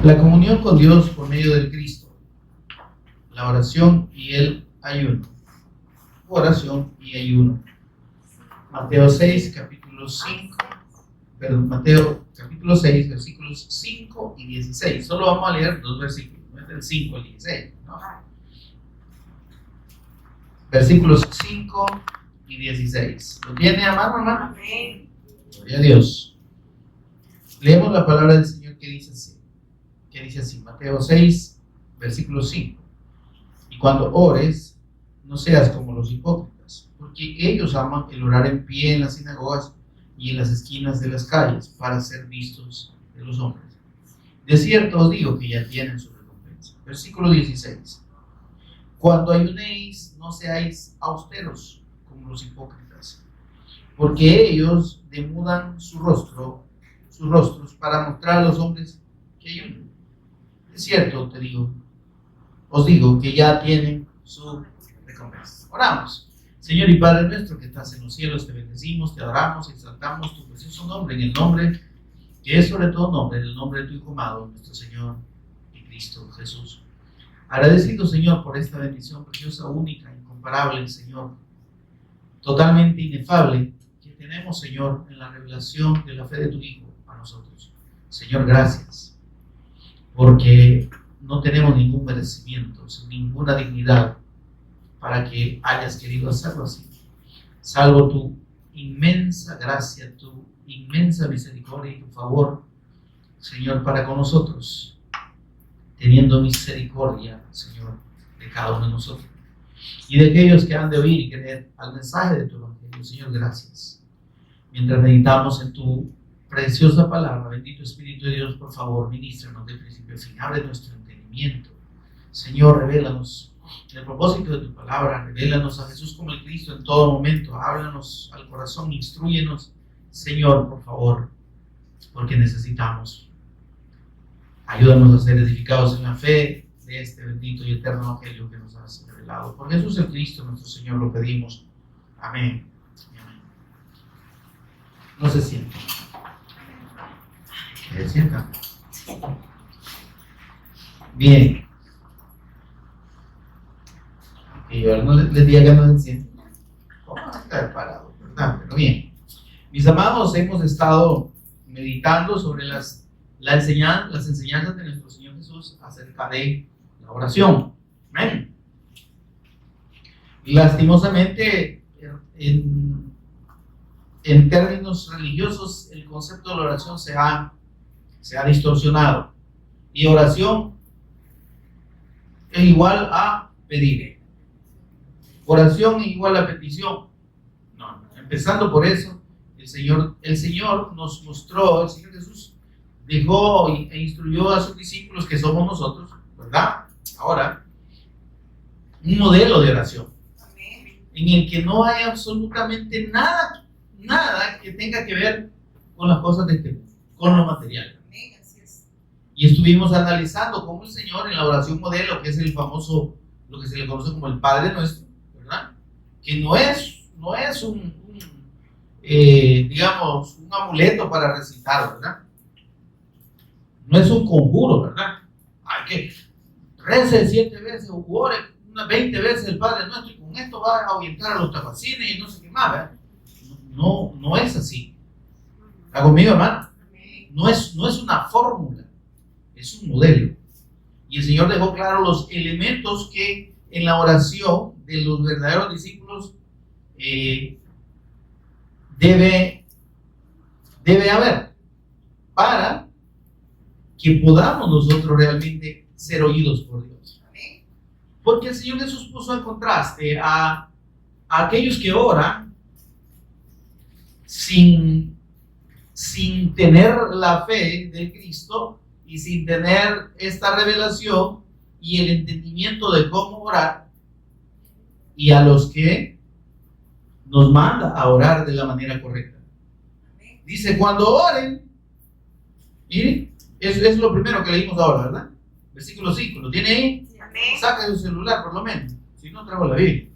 La comunión con Dios por medio del Cristo, la oración y el ayuno. Oración y ayuno. Mateo 6, capítulo 5, Mateo capítulo 6, versículos 5 y 16. Solo vamos a leer dos versículos, no es del 5 al 16, ¿no? Versículos 5 y 16. ¿Lo tiene a mano, hermano? Amén. Gloria a Dios. Leemos la palabra del Señor que dice así, Mateo 6, versículo 5. Y cuando ores, no seas como los hipócritas, porque ellos aman el orar en pie en las sinagogas y en las esquinas de las calles para ser vistos de los hombres. De cierto os digo que ya tienen su recompensa. Versículo 16. Cuando ayunéis, no seáis austeros como los hipócritas, porque ellos demudan sus rostros para mostrar a los hombres que ayunan. De cierto os digo que ya tienen su recompensa. Oramos. Señor y Padre nuestro que estás en los cielos, te bendecimos, te adoramos, exaltamos tu precioso nombre, en el nombre que es sobre todo nombre, en el nombre de tu Hijo amado, nuestro Señor y Cristo Jesús. Agradecido, Señor, por esta bendición preciosa, única, incomparable, Señor, totalmente inefable, que tenemos, Señor, en la revelación de la fe de tu Hijo a nosotros. Señor, gracias, porque no tenemos ningún merecimiento, ninguna dignidad para que hayas querido hacerlo así, salvo tu inmensa gracia, tu inmensa misericordia y tu favor, Señor, para con nosotros, teniendo misericordia, Señor, de cada uno de nosotros y de aquellos que han de oír y creer al mensaje de tu evangelio. Señor, gracias. Mientras meditamos en tu preciosa palabra, bendito Espíritu de Dios, por favor, ministranos de principio a fin, abre nuestro entendimiento. Señor, revélanos el propósito de tu palabra, revélanos a Jesús como el Cristo en todo momento, háblanos al corazón, instrúyenos, Señor, por favor, porque necesitamos. Ayúdanos a ser edificados en la fe de este bendito y eterno evangelio que nos has revelado. Por Jesús el Cristo, nuestro Señor, lo pedimos. Amén. Amén. No se sientan. ¿Se sientan? Bien. Y yo no les diga que no se sienten. ¿Cómo van a estar parados? ¿Verdad? Pero bien. Mis amados, hemos estado meditando sobre las enseñanzas de nuestro Señor Jesús acerca de la oración. Amén. Lastimosamente, en términos religiosos, el concepto de la oración se ha distorsionado. Y oración es igual a pedir. Oración es igual a petición. No, empezando por eso, el Señor nos mostró, el Señor Jesús dejó e instruyó a sus discípulos, que somos nosotros, ¿verdad? Ahora, un modelo de oración en el que no hay absolutamente nada que tenga que ver con las cosas de este mundo, con lo material. Y estuvimos analizando cómo el Señor en la oración modelo, que es el famoso, lo que se le conoce como el Padre Nuestro, ¿verdad? Que no es digamos, un amuleto para recitar, ¿verdad? No es un conjuro, ¿verdad? Hay que rece 7 veces o ore unas 20 veces el Padre Nuestro y con esto va a ahuyentar a los tapacines y no sé qué más, ¿verdad? No es así. ¿Está conmigo, hermano? No es una fórmula, es un modelo. Y el Señor dejó claro los elementos que en la oración de los verdaderos discípulos debe haber para que podamos nosotros realmente ser oídos por Dios. Porque el Señor Jesús puso en contraste a aquellos que oran sin tener la fe de Cristo y sin tener esta revelación y el entendimiento de cómo orar, y a los que nos manda a orar de la manera correcta. Dice, cuando oren, miren, eso es lo primero que leímos ahora, ¿verdad? Versículo 5, ¿lo tiene ahí? Amén. Saca su celular por lo menos, si no traigo la Biblia.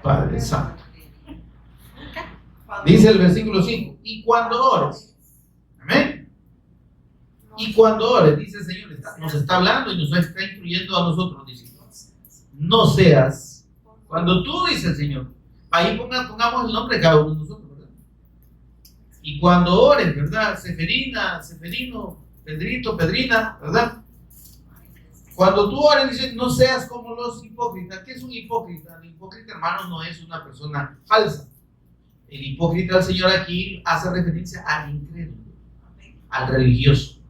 Padre Santo. Dice el versículo 5, y cuando ores, Y cuando ores, dice el Señor, nos está hablando y nos está instruyendo a nosotros, dice, no seas, cuando tú dices el Señor, ahí pongamos el nombre de cada uno de nosotros, ¿verdad? Y cuando ores, ¿verdad? Seferina, Seferino, Pedrito, Pedrina, ¿verdad? Cuando tú ores, dices, no seas como los hipócritas. ¿Qué es un hipócrita? El hipócrita, hermano, no es una persona falsa. El hipócrita, el Señor aquí hace referencia al incrédulo, al religioso,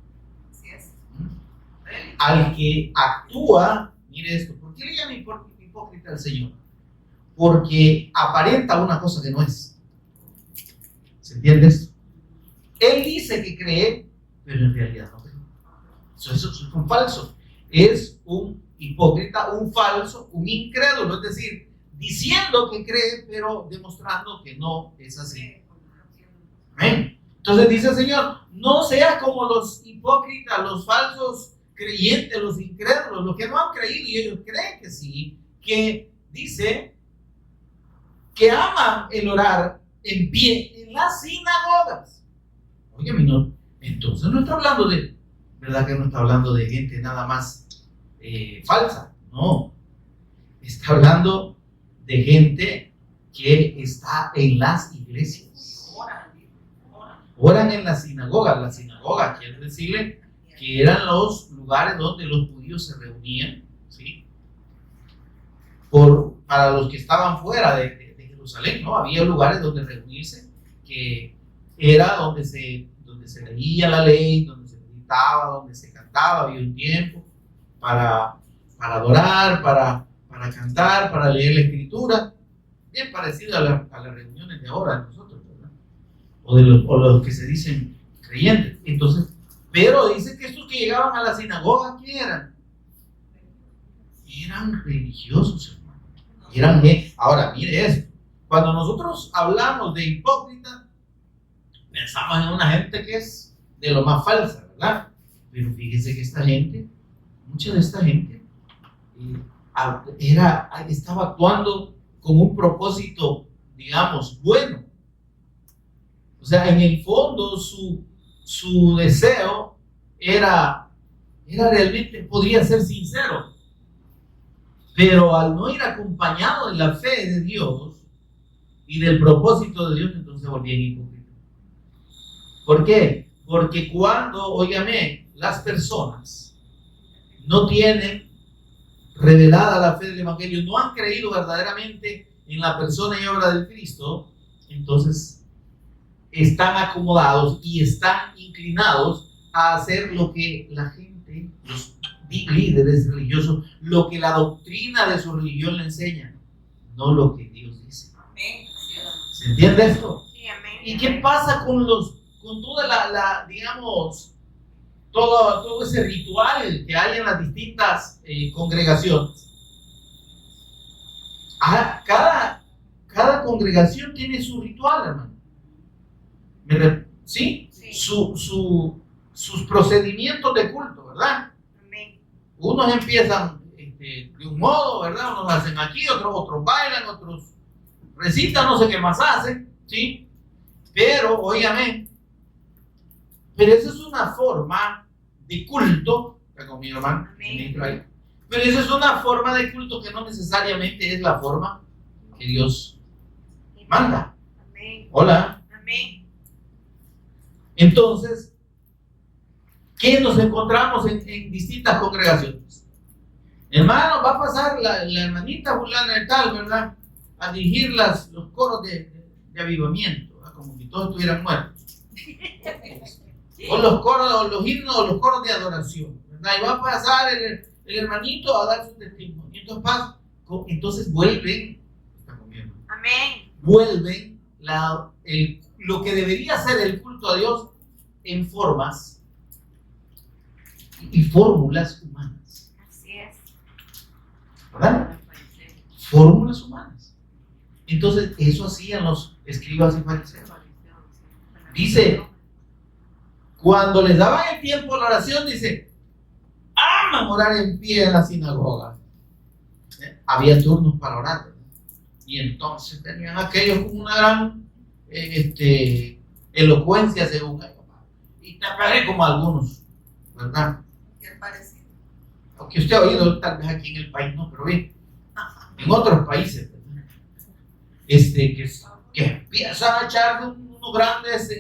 al que actúa. Mire esto, ¿por qué le llama hipócrita al Señor? Porque aparenta una cosa que no es. ¿Se entiende esto? Él dice que cree, pero en realidad no cree. Eso es un falso. Es un hipócrita, un falso, un incrédulo, es decir, diciendo que cree, pero demostrando que no es así. Amén. Entonces dice el Señor, no seas como los hipócritas, los falsos creyentes, los incrédulos, los que no han creído y ellos creen que sí, que dice que aman el orar en pie en las sinagogas. Oye, no, entonces no está hablando de, ¿verdad que no está hablando de gente nada más falsa? No, está hablando de gente que está en las iglesias. Oran en las sinagogas. La sinagoga quiere decirle que eran los lugares donde los judíos se reunían, ¿sí? Para los que estaban fuera de Jerusalén, ¿no? Había lugares donde reunirse, que era donde se leía la ley, donde se meditaba, donde se cantaba. Había un tiempo para adorar, para cantar, para leer la escritura, bien parecido a las reuniones de ahora de nosotros, ¿verdad? O los que se dicen creyentes. Entonces, pero dice que estos que llegaban a la sinagoga, ¿qué eran? Eran religiosos, hermano. Ahora, mire esto. Cuando nosotros hablamos de hipócrita, pensamos en una gente que es de lo más falsa, ¿verdad? Pero fíjese que esta gente, mucha de esta gente, estaba actuando con un propósito, digamos, bueno. O sea, en el fondo su deseo era realmente, podría ser sincero, pero al no ir acompañado de la fe de Dios y del propósito de Dios, entonces se volvían hipócritas. ¿Por qué? Porque cuando, óigame, las personas no tienen revelada la fe del Evangelio, no han creído verdaderamente en la persona y obra del Cristo, entonces están acomodados y están inclinados a hacer lo que la gente, los líderes religiosos, lo que la doctrina de su religión le enseña, no lo que Dios dice. ¿Se entiende esto? ¿Y qué pasa con toda digamos, todo ese ritual que hay en las distintas congregaciones? Cada congregación tiene su ritual, hermano. ¿Sí? Sus procedimientos de culto, ¿verdad? Amén. Unos empiezan de un modo, ¿verdad? Unos hacen aquí, otros bailan, otros recitan, no sé qué más hacen, ¿sí? Pero, óigame, pero esa es una forma de culto, está conmigo, hermano, pero esa es una forma de culto que no necesariamente es la forma que Dios manda. Amén. Hola. Amén. Entonces, ¿qué nos encontramos en distintas congregaciones? Hermano, va a pasar la hermanita fulana de tal, ¿verdad? A dirigir los coros de avivamiento, ¿verdad? Como si todos estuvieran muertos. O los coros, o los himnos, o los coros de adoración, ¿verdad? Y va a pasar el hermanito a dar su testimonio. Entonces vuelven, está conmigo. Amén. Vuelven lo que debería ser el culto a Dios en formas y fórmulas humanas. Así es. ¿Verdad? Fórmulas humanas. Entonces, eso hacían los escribas y fariseos. Dice, cuando les daban el tiempo a la oración, dice, aman orar en pie en la sinagoga. Había turnos para orar, ¿verdad? Y entonces tenían aquellos con una gran elocuencia según ellos. Y te pagué como algunos ¿verdad? Qué parecido. Aunque usted ha oído, tal vez aquí en el país no, pero bien, en otros países, ¿verdad? Que empiezan a echar unos grandes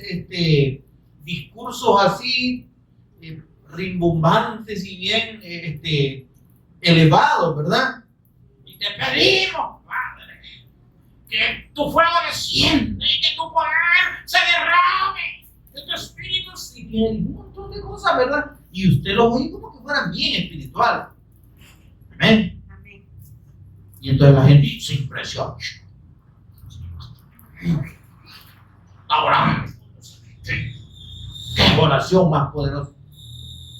discursos así, rimbombantes y bien elevados, ¿verdad? Y te pedimos, Padre, que tu fuego descienda y que tu poder se derrame, que tu espíritu y un montón de cosas, ¿verdad? Y usted lo oye como que fueran bien espirituales. Amén. Amén. Y entonces la gente se impresiona. Ahora, qué oración más poderosa,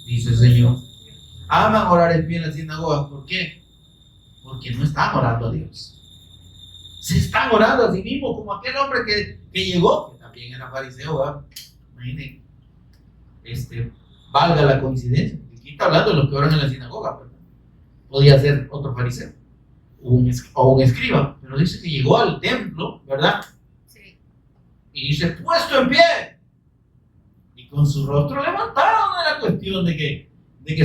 dice el Señor. Aman orar en pie en las sinagogas. ¿Por qué? Porque no están orando a Dios. Se están orando a sí mismos, como aquel hombre que llegó, que también era fariseo, ¿verdad? Imaginen, valga la coincidencia. Aquí está hablando de los que oran en la sinagoga, ¿verdad? Podía ser otro fariseo o un escriba, pero dice que llegó al templo, ¿verdad? Sí. Y dice, puesto en pie, y con su rostro levantado, no era cuestión de que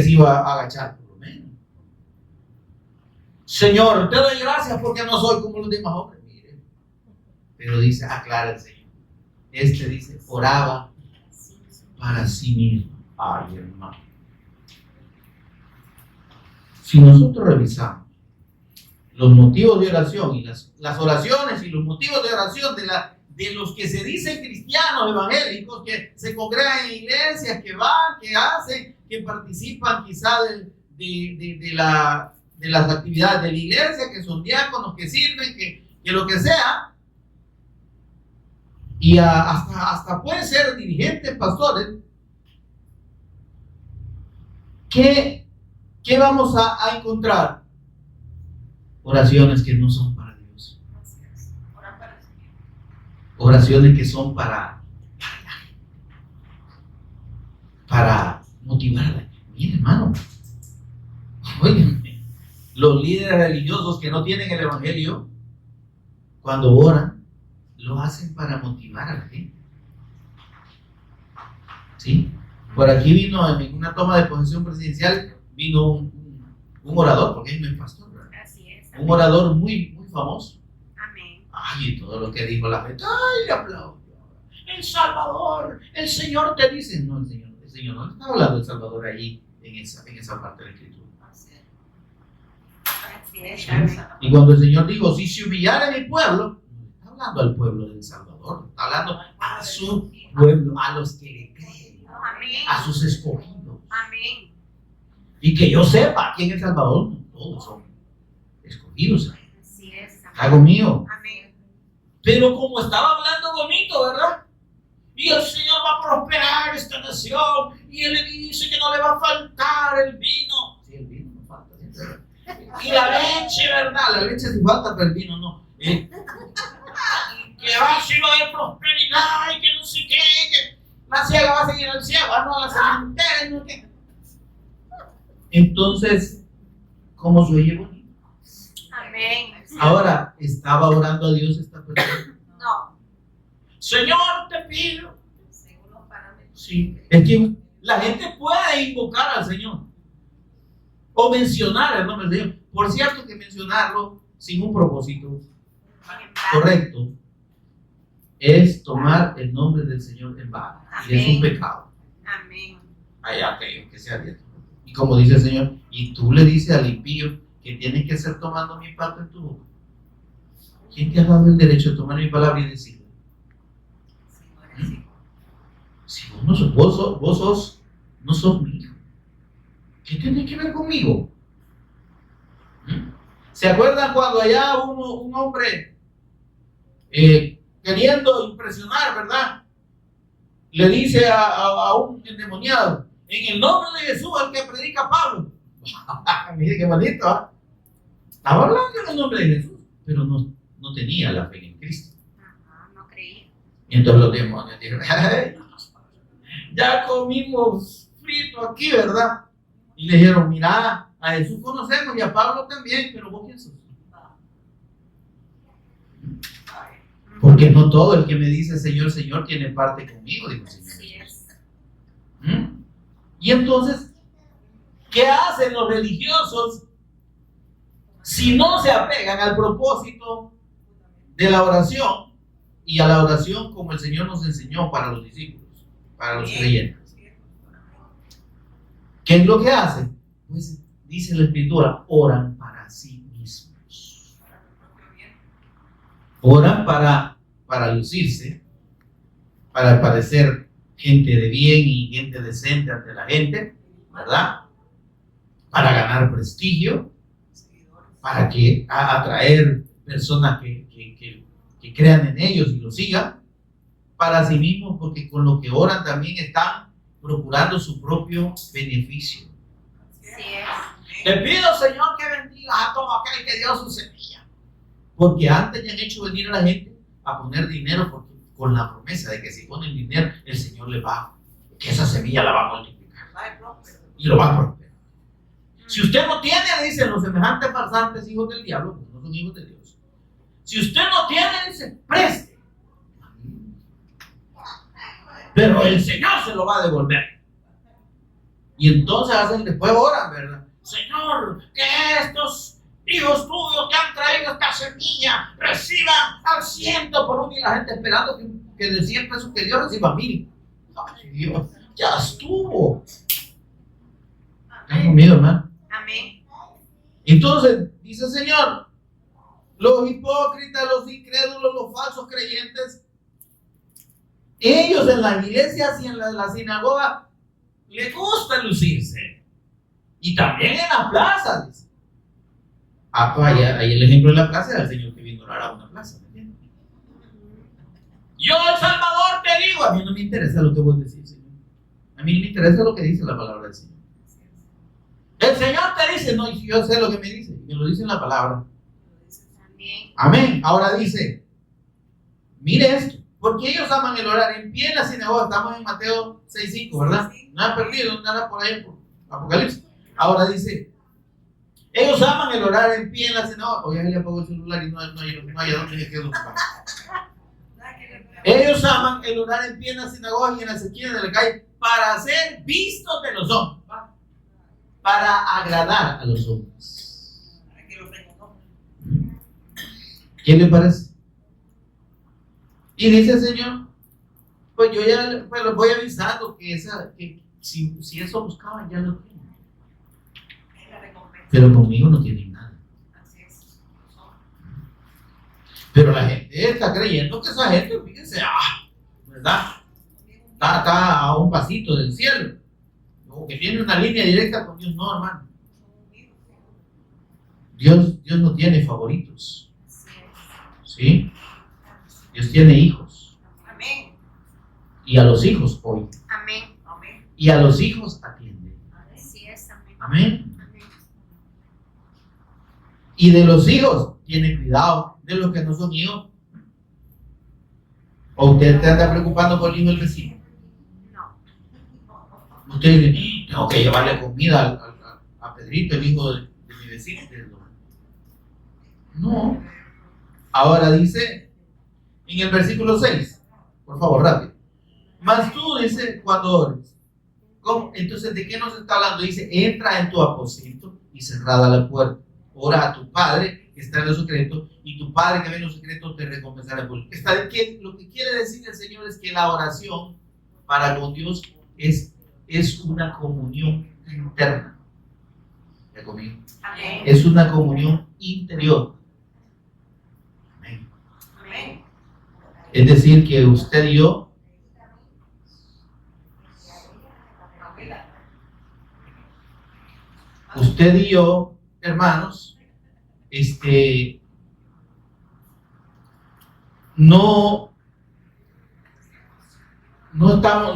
se iba a agachar, por lo menos. Señor, te doy gracias porque no soy como los demás hombres. Mire, pero dice, aclara el Señor. Dice, oraba para sí mismo. Ay, hermano. Si nosotros revisamos los motivos de oración y las oraciones y los motivos de oración de los que se dicen cristianos evangélicos, que se congregan en iglesias, que van, que hacen, que participan quizá de las actividades de la iglesia, que son diáconos, que sirven, que lo que sea, y hasta pueden ser dirigentes, pastores. ¿Qué vamos a encontrar? Oraciones que no son para Dios. Oraciones que son para motivarla. Mire, hermano, oigan, los líderes religiosos que no tienen el evangelio, cuando oran, lo hacen para motivar a la gente. ¿Sí? Por aquí vino en una toma de posesión presidencial, vino un orador, porque él no es pastor, ¿verdad? Así es. Un orador muy, muy famoso. Amén. Ay, y todo lo que dijo la gente, ay, le aplaudo. El Salvador, el Señor te dice. No, el Señor no está hablando del Salvador ahí, en esa parte de la Escritura. Así es. Amén. Y cuando el Señor dijo, si se humillara mi pueblo, no está hablando al pueblo del Salvador, está hablando a su pueblo, a los que le creen, Amén. a sus escogidos. Amén. Y que yo sepa, aquí en El Salvador no todos son escogidos. Así es. Está conmigo. Amén. Pero como estaba hablando bonito, ¿verdad? Y el Señor va a prosperar esta nación. Y Él le dice que no le va a faltar el vino. Sí, el vino no falta. ¿Sí? Y la leche, ¿verdad? La leche sí falta, pero el vino no. Que va a ser de prosperidad y que no sé qué. Que la ciega va a seguir al ciego, no a la cementera, no qué. Entonces, ¿cómo se oye bonito? Amén. Ahora, ¿estaba orando a Dios esta persona? No. Señor, te pido. Según los parámetros. Sí, es que la gente puede invocar al Señor o mencionar el nombre del Señor. Por cierto, que mencionarlo sin un propósito correcto es tomar el nombre del Señor en vano. Y es un pecado. Amén. Hay aquello que sea abierto. Y como dice el Señor, y tú le dices al impío que tienes que hacer tomando mi palabra en tu boca. ¿Quién te ha dado el derecho de tomar mi palabra y decirla? Si vos no sos mi hijo, ¿qué tiene que ver conmigo? ¿Se acuerdan cuando allá un hombre queriendo impresionar, ¿verdad? Le dice a un endemoniado, en el nombre de Jesús, al que predica Pablo. Mire qué bonito, ¿eh? Estaba hablando en el nombre de Jesús, pero no tenía la fe en Cristo. Ajá, no creía. Y entonces los demonios dijeron, ya comimos frito aquí, ¿verdad? Y le dijeron, mira, a Jesús conocemos y a Pablo también, pero vos quién sos. Porque no todo el que me dice Señor, Señor tiene parte conmigo, dijo el Señor. Así es. Y entonces hacen los religiosos si no se apegan al propósito de la oración y a la oración como el Señor nos enseñó para los discípulos, para los creyentes? ¿Qué es lo que hacen? Pues dice la Escritura, oran para sí mismos. Oran para lucirse, para parecer gente de bien y gente decente ante la gente, ¿verdad? Para ganar prestigio, para que atraer personas que crean en ellos y los sigan, para sí mismos, porque con lo que oran también están procurando su propio beneficio. Le pido, Señor, que bendiga a todo aquel que dio su semilla, porque antes ya han hecho venir a la gente a poner dinero porque, con la promesa de que si ponen dinero, el Señor le va, que esa semilla la va a multiplicar y lo va a romper. Si usted no tiene, le dicen los semejantes farsantes, hijos del diablo, porque no son hijos de Dios. Si usted no tiene, dice, preste. Pero el Señor se lo va a devolver. Y entonces hacen después oran, ¿verdad? Señor, que estos hijos tuyos que han traído esta semilla reciban al 100 por uno, y la gente esperando que de 100 pesos que Dios reciba 1000. Ay, Dios, ya estuvo. ¿Están conmigo, hermano? Amén. Entonces, dice el Señor, los hipócritas, los incrédulos, los falsos creyentes, ellos en las iglesias y en la sinagoga les gusta lucirse. Y también en las plazas, dice. Pues ahí el ejemplo de la plaza era el Señor que vino a orar a una plaza, ¿me entiendes? Yo, El Salvador, te digo, a mí no me interesa lo que vos decís, Señor. A mí me interesa lo que dice la palabra del Señor. El Señor te dice, no, y yo sé lo que me dice, me lo dice en la palabra. Amén. Ahora dice, mire esto, porque ellos aman el orar en pie en la sinagoga. Estamos en Mateo 6:5, ¿verdad? No han perdido nada por ahí por Apocalipsis. Ahora dice, ellos aman el orar en pie en la sinagoga. Oye, le apagó el celular y no hay dónde me quedo. Ellos aman el orar en pie en la sinagoga y en las esquinas de la calle para ser vistos de los hombres, para agradar a los hombres. ¿Qué le parece? Y dice el Señor, pues yo ya los voy avisando que si eso buscaban ya lo tienen. Pero conmigo no tienen nada. Pero la gente está creyendo que esa gente, fíjense, ¿verdad? Está a un pasito del cielo. O que tiene una línea directa con Dios. No, hermano. Dios no tiene favoritos. ¿Sí? Dios tiene hijos. Amén. Y a los hijos oye. Amén. Y a los hijos atiende. Así es, amén. Amén. Y de los hijos tiene cuidado. De los que no son hijos. ¿O usted te anda preocupando por el hijo del vecino? No. Usted dice, tengo que llevarle comida a Pedrito, el hijo de mi vecino. No. Ahora dice en el versículo 6, por favor, rápido. Mas tú, dice, cuando ores. ¿Cómo? Entonces, ¿de qué nos está hablando? Dice, entra en tu aposento y cerrada la puerta. Ora a tu Padre que está en lo secreto, y tu Padre que ve en lo secreto te recompensará en público. Lo que quiere decir el Señor es que la oración para con Dios es una comunión interna. ¿Ya conmigo? Amén. Es una comunión interior. Amén. Amén. Es decir, que usted y yo hermanos, no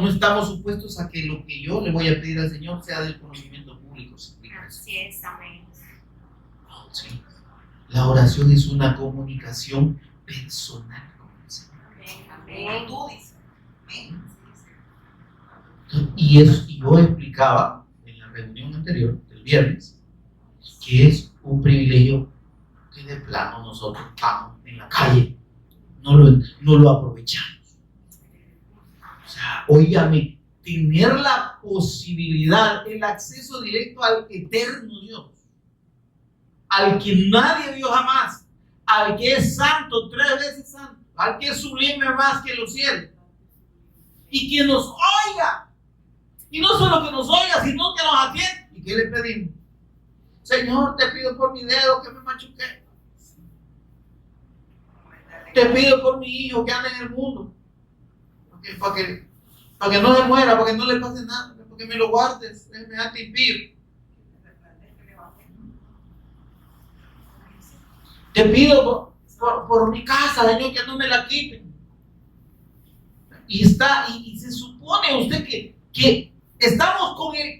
estamos supuestos a que lo que yo le voy a pedir al Señor sea del conocimiento público. Así es, amén. Sí. La oración es una comunicación personal con el Señor. Amén. Tú dices. Y yo explicaba en la reunión anterior del viernes que es un privilegio que de plano nosotros estamos en la calle, no lo aprovechamos. O sea, óigame, tener la posibilidad, el acceso directo al eterno Dios, al que nadie vio jamás, al que es santo, 3 veces santo, al que es sublime más que los cielos, y que nos oiga, y no solo que nos oiga, sino que nos atiende. ¿Y qué le pedimos? Señor, te pido por mi dedo que me machuqué, te pido por mi hijo que anda en el mundo, para que no se muera, para que no le pase nada, para que me lo guardes, me hace impío. Te pido por mi casa, Señor, que no me la quiten. Y se supone usted que estamos con el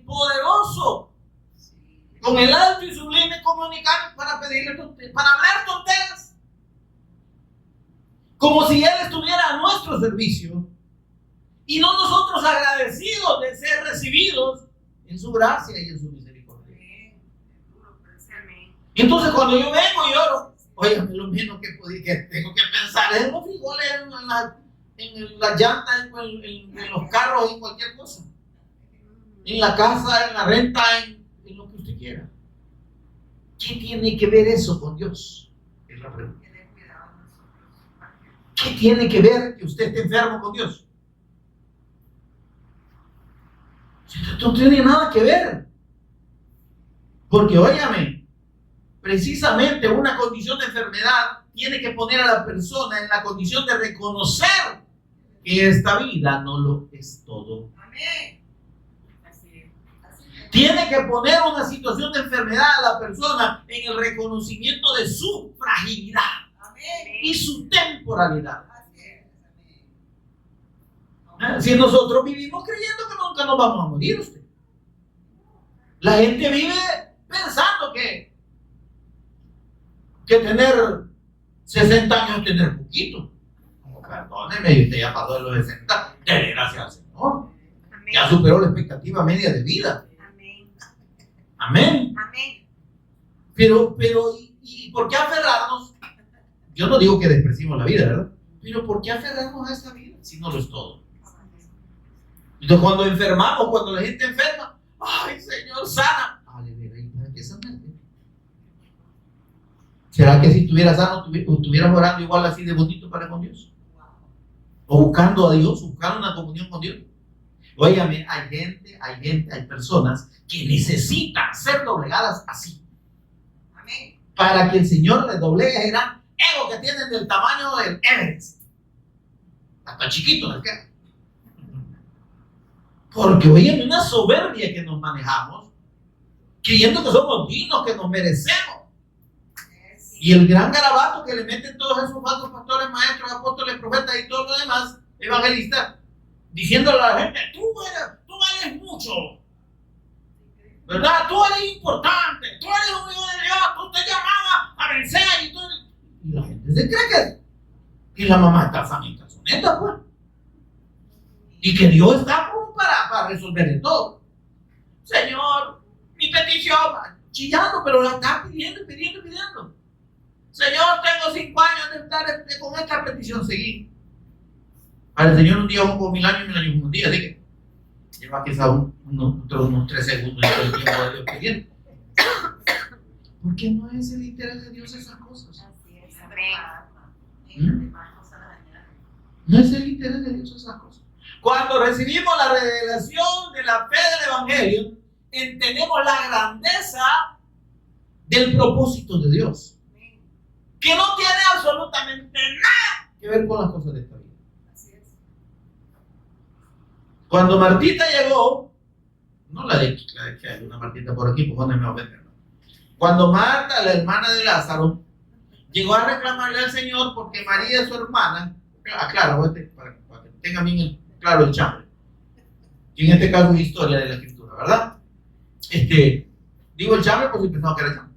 poderoso, con el alto y sublime comunicante para pedirle para hablar tonteras, como si Él estuviera a nuestro servicio y no nosotros agradecidos de ser recibidos en su gracia y en su misericordia. Y entonces cuando yo vengo y oro, oye, lo menos que tengo que pensar es en los frijoles, en la llanta, en los carros, en cualquier cosa, en la casa, en la renta, en lo que usted quiera. ¿Qué tiene que ver eso con Dios? Es la pregunta. ¿Qué tiene que ver que usted esté enfermo con Dios? No tiene nada que ver. Porque, óyame, precisamente una condición de enfermedad tiene que poner a la persona en la condición de reconocer que esta vida no lo es todo. Amén. Tiene que poner una situación de enfermedad a la persona en el reconocimiento de su fragilidad. Amén. Y su temporalidad. Si nosotros vivimos creyendo que nunca nos vamos a morir, usted. La gente vive pensando que tener 60 años es tener poquito. Como, perdóneme, y usted ya pasó de los 60, dele gracias al Señor. Amén. Ya superó la expectativa media de vida. Amén. Amén. Amén. Pero, ¿y por qué aferrarnos? Yo no digo que despreciemos la vida, ¿verdad? Pero ¿por qué aferrarnos a esta vida si no lo es todo? Entonces cuando enfermamos, cuando la gente enferma, ¡ay, Señor, sana! ¿Para qué sanaste? ¿Será que si estuvieras sano, estuvieras orando igual así de bonito para con Dios? O buscando a Dios, buscando una comunión con Dios. Óigame, hay personas que necesitan ser doblegadas así. Amén. Para que el Señor les doblegue el gran ego que tienen del tamaño del Everest. Hasta chiquito les queda. Porque, oye, una soberbia que nos manejamos, creyendo que somos dignos, que nos merecemos. Y el gran garabato que le meten todos esos falsos pastores, maestros, apóstoles, profetas y todo lo demás, evangelistas, diciéndole a la gente, tú vales mucho, ¿verdad? Tú eres importante, tú eres un hijo de Dios, tú te llamabas a vencer. Y la gente se cree que la mamá está sana y está soneta, pues. Y que Dios está para resolver todo. Señor, mi petición, chillando, pero la está pidiendo. Señor, tengo 5 años de estar con esta petición seguida. Para el Señor un día como 1000 años, 1000 años como un día. Así que lleva quizá unos 3 segundos en el tiempo de Dios pidiendo. Porque no es el interés de Dios esas cosas. Así es. Amén. No es el interés de Dios esas cosas. Cuando recibimos la revelación de la fe del Evangelio, entendemos la grandeza del propósito de Dios, que no tiene absolutamente nada que ver con las cosas de esta vida. Así es. Cuando Martita llegó, no la de que hay una Martita por aquí, pues ¿dónde me va a vender? Cuando Marta, la hermana de Lázaro, llegó a reclamarle al Señor porque María, su hermana, aclaro, para que tengan bien claro el chambre, que en este caso es historia de la escritura, ¿verdad? Digo el chambre porque pensaba que era el chambre.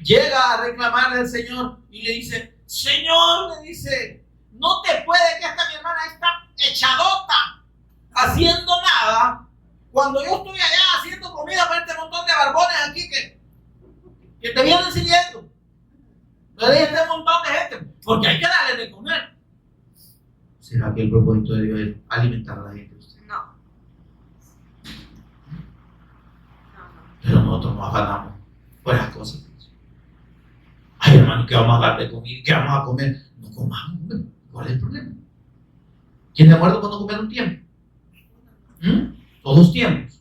Llega a reclamarle al Señor y le dice, Señor, le dice, no te puede que esta mi hermana está echadota, haciendo nada, cuando yo estoy allá haciendo comida para este montón de barbones aquí que te vienen siguiendo. Este montón de gente, porque hay que darle de comer. ¿Será que el propósito de Dios es alimentar a la gente? No. nosotros nos afanamos por las cosas. Ay, hermano, ¿qué vamos a dar de comida? ¿Qué vamos a comer? No comamos, hombre. ¿Cuál es el problema? ¿Quién se muerto cuando comer un tiempo? Todos tiempos.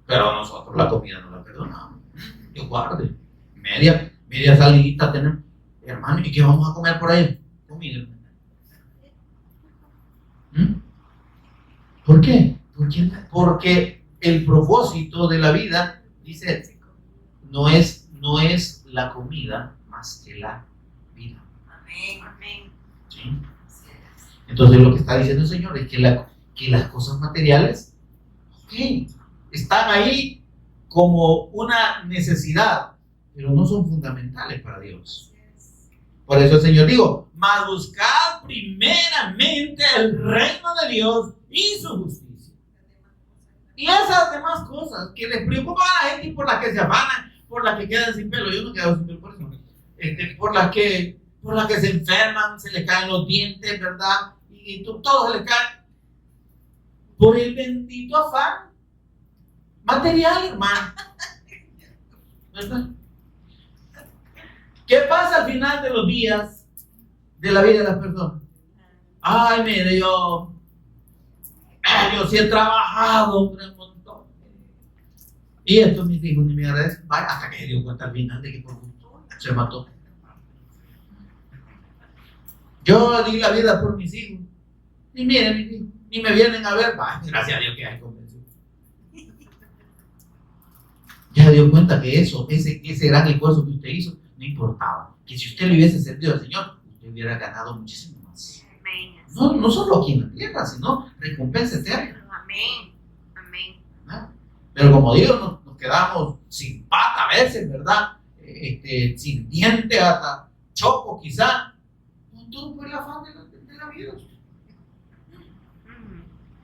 Pero nosotros la comida no la perdonamos. Dios guarde. Media salidita tenemos. Hermano, ¿y qué vamos a comer por ahí? Comida. ¿Por qué? Porque el propósito de la vida, dice, no es la comida más que la vida. Amén. Amén. ¿Sí? Entonces lo que está diciendo el Señor es que las cosas materiales, ok, están ahí como una necesidad, pero no son fundamentales para Dios. Por eso el Señor dijo, mas buscad primeramente el reino de Dios y su justicia. Y esas demás cosas que les preocupan a la gente y por las que se afanan, por las que quedan sin pelo, yo no quedo sin pelo por eso, por las que se enferman, se les caen los dientes, ¿verdad? Y todo se les cae por el bendito afán material, hermano. ¿Verdad? ¿Qué pasa al final de los días de la vida de las personas? Ay, mire, yo sí he trabajado un montón. Y esto mis hijos ni me agradecen. Hasta que se dio cuenta al final de que por gusto se mató. Yo di la vida por mis hijos. Y miren, mis hijos, ni me vienen a ver. Gracias a Dios que hay convencido. Ya se dio cuenta que ese gran esfuerzo que usted hizo no importaba. Que si usted le hubiese servido al Señor, usted hubiera ganado muchísimo más. No solo aquí en la tierra, sino recompensa eterna. Amén. Amén. ¿Verdad? Pero como digo, nos quedamos sin pata a veces, ¿verdad? Sin diente, hasta choco quizá. No todo por el afán de la vida.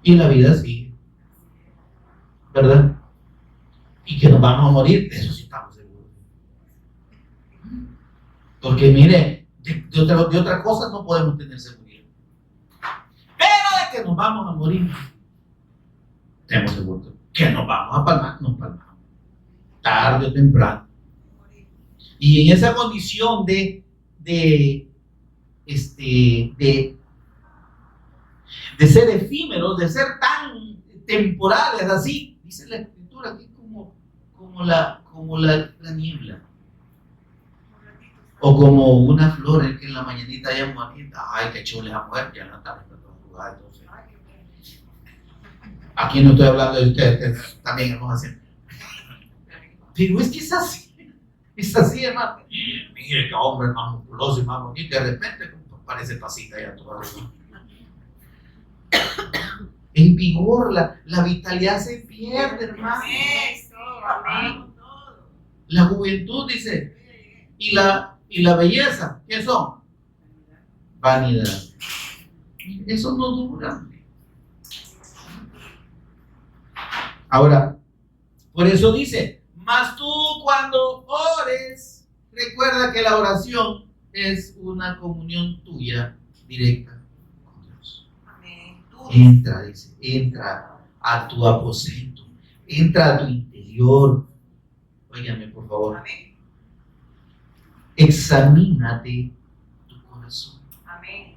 Y la vida sigue, ¿verdad? Y que nos vamos a morir, de eso sí estamos seguros. Porque mire, de otra cosa no podemos tener seguridad. Pero de que nos vamos a morir, tenemos seguro. Que nos vamos a palmar, nos palmamos. Tarde o temprano. Y en esa condición de ser efímeros, de ser tan temporales así, dice la Escritura que es como la niebla. O como una flor que en la mañanita ya bonita, ay, qué chula esa mujer, ya no está en otro lugar, entonces. Aquí no estoy hablando de ustedes, también vamos a hacer. Pero es que es así, hermano. Mire qué hombre más musculoso y más bonito, y de repente parece pasita ya toda. El vigor, la vitalidad se pierde, hermano. Amén. La juventud, dice, y la belleza, ¿qué son? Vanidad. Eso no dura. Ahora, por eso dice, mas tú cuando ores, recuerda que la oración es una comunión tuya directa con Dios. Entra, dice, entra a tu aposento, entra a tu interior. Óigame, por favor. Amén. Examínate tu corazón. Amén.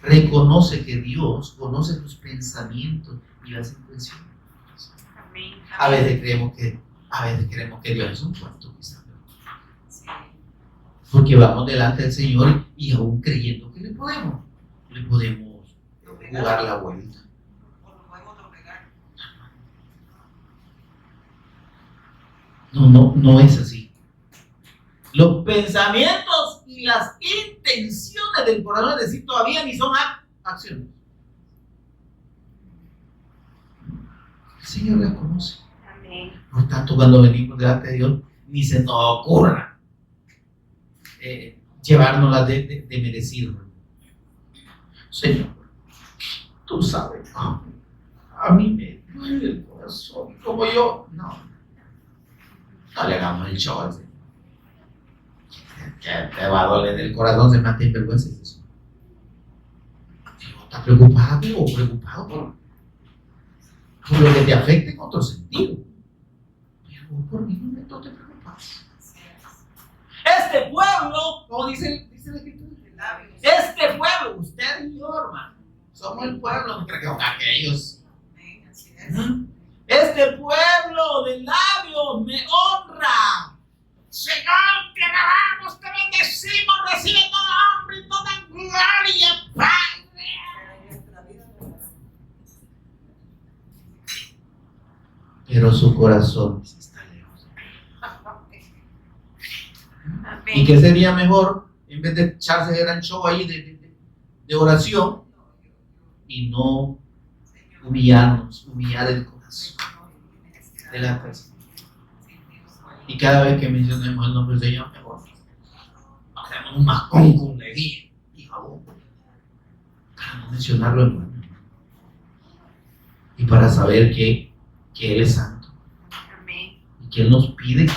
Reconoce que Dios conoce tus pensamientos y las intenciones. Amén. A veces creemos que Dios es un cuarto, quizás. Sí. Porque vamos delante del Señor y aún creyendo que le podemos jugar la vuelta. No es así. Los pensamientos y las intenciones del corazón, es decir, todavía ni son acciones. El Señor las conoce. Amén. Por tanto, cuando venimos delante de Dios, ni se nos ocurra llevárnoslas de merecido. Señor, tú sabes, a mí me duele el corazón, como yo. No le hagamos el show al Señor. Que te va a doler el corazón, se me hace vergüenza eso. Dios está preocupado o preocupado por lo que te afecte en otro sentido. por mí no te preocupas. Así Este pueblo, como dice la escritura, es. Labios. este pueblo, usted y yo, hermano, somos el pueblo, no creo que son aquellos. Amén. Así es. Este pueblo de labios me honra. Señor, te alabamos, te bendecimos, recibe toda honra y toda gloria, Padre. Pero en nuestra vida no es. Pero su corazón está lejos. Amén. ¿Y qué sería mejor en vez de echarse de gran show ahí de oración y no humillar el corazón de la persona? Y cada vez que mencionemos el nombre del Señor, mejor hacemos un mascón con alegría y jabón para no mencionarlo en vano y para saber que Él es santo Amén. y que Él nos pide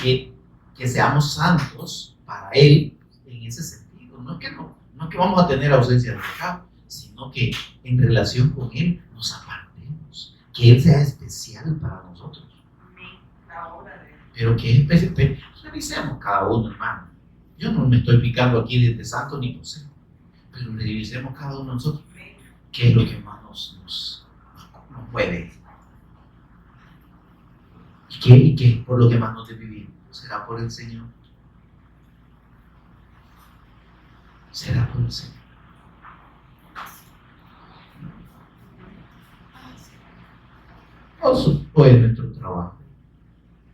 que seamos santos para Él en ese sentido. No es que vamos a tener ausencia de pecado, sino que en relación con Él nos apartemos, que Él sea especial para nosotros. Amén. La obra de Él. Pero que es especial. Revisemos cada uno, hermano. Yo no me estoy picando aquí de santo ni poseo, pero revisemos cada uno de nosotros Amén. qué es lo que más nos mueve. ¿Y qué es por lo que más nos debe vivir? ¿Será por el Señor? ¿Será por el Señor? O es nuestro trabajo,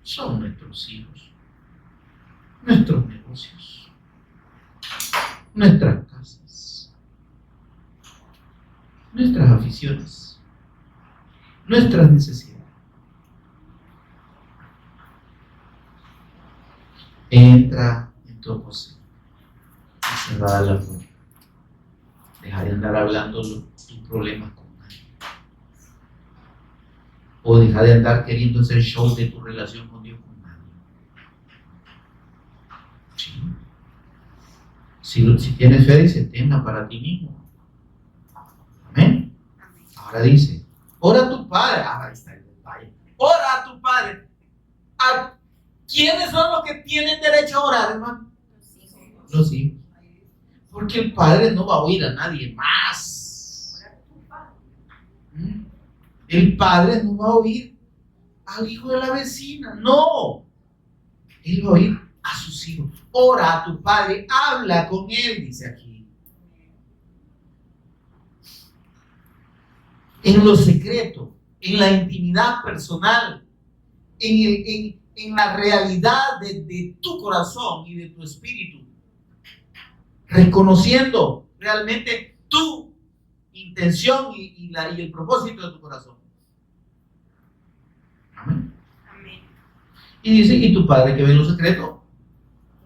son nuestros hijos, nuestros negocios, nuestras casas, nuestras aficiones, nuestras necesidades. Entra en tu aposento y cerrada la puerta. Deja de andar hablando tus problemas con nadie. O deja de andar queriendo hacer show de tu relación con Dios con nadie. Sí. Si tienes fe, dice, tenla para ti mismo. Amén. Amén. Ahora dice, ora a tu Padre. Ahí está el detalle. Ora a tu Padre. ¿A quiénes son los que tienen derecho a orar, hermano? Los hijos. Los hijos. Porque el Padre no va a oír a nadie más. Ora a tu Padre. El Padre no va a oír al hijo de la vecina. No. Él va a oír a sus hijos. Ora a tu Padre, habla con Él, dice aquí. En lo secreto, en la intimidad personal, en la realidad de tu corazón y de tu espíritu, reconociendo realmente tu intención y el propósito de tu corazón. Amén. Amén. Y dice, y tu Padre que ve en lo secreto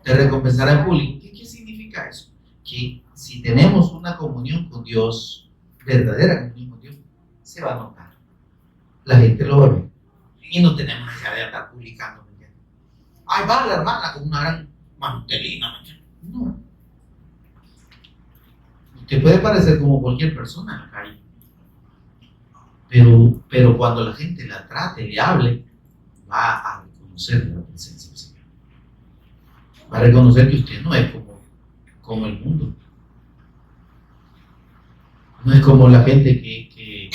te recompensará en público. ¿Qué significa eso? Que si tenemos una comunión con Dios, verdadera comunión con Dios, se va a notar. La gente lo va a ver. Y no tenemos necesidad de estar publicando. Ay, va la hermana con una gran mantelina. No. Usted puede parecer como cualquier persona en la calle. Pero cuando la gente la trate, le hable, va a reconocer la presencia del Señor. Va a reconocer que usted no es como el mundo. No es como la gente que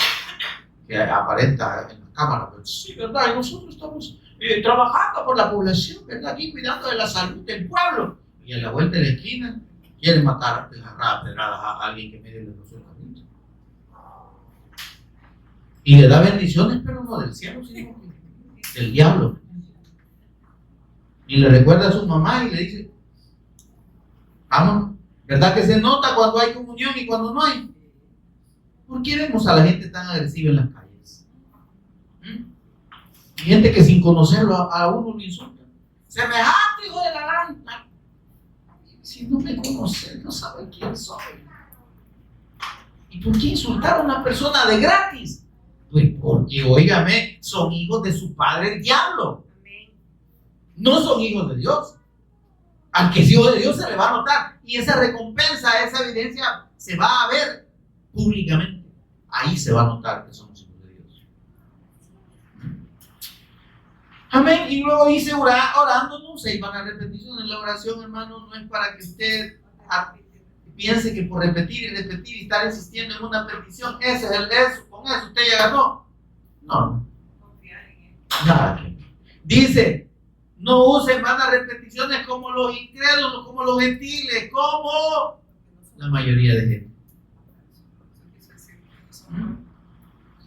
aparenta en la cámara. Pero sí, ¿verdad? Y nosotros estamos trabajando por la población, ¿verdad? Aquí cuidando de la salud del pueblo. Y a la vuelta de la esquina quieren matar a pedradas a alguien que medio le rozó el camino. Y le da bendiciones, pero no del cielo, sino del diablo. Y le recuerda a su mamá y le dice, vámonos. ¿Verdad que se nota cuando hay comunión y cuando no hay? ¿Por qué vemos a la gente tan agresiva en las calles? Hay gente que sin conocerlo a uno lo insulta. Semejante hijo de la gran... Si no me conoce, no sabe quién soy. ¿Y por qué insultar a una persona de gratis? Pues porque, óigame, son hijos de su padre el diablo. Amén. No son hijos de Dios. Al que es hijo de Dios se le va a notar. Y esa recompensa, esa evidencia se va a ver públicamente. Ahí se va a notar que somos hijos de Dios. Amén. Y luego dice orando, no se van a repeticiones. La oración, hermano, no es para que usted piense que por repetir y repetir y estar insistiendo en una petición, ese es el eso, con eso usted ya ganó. No, Confiar en él. nada que ver. Dice, no usen vanas repeticiones como los incrédulos, como los gentiles, como la mayoría de gente.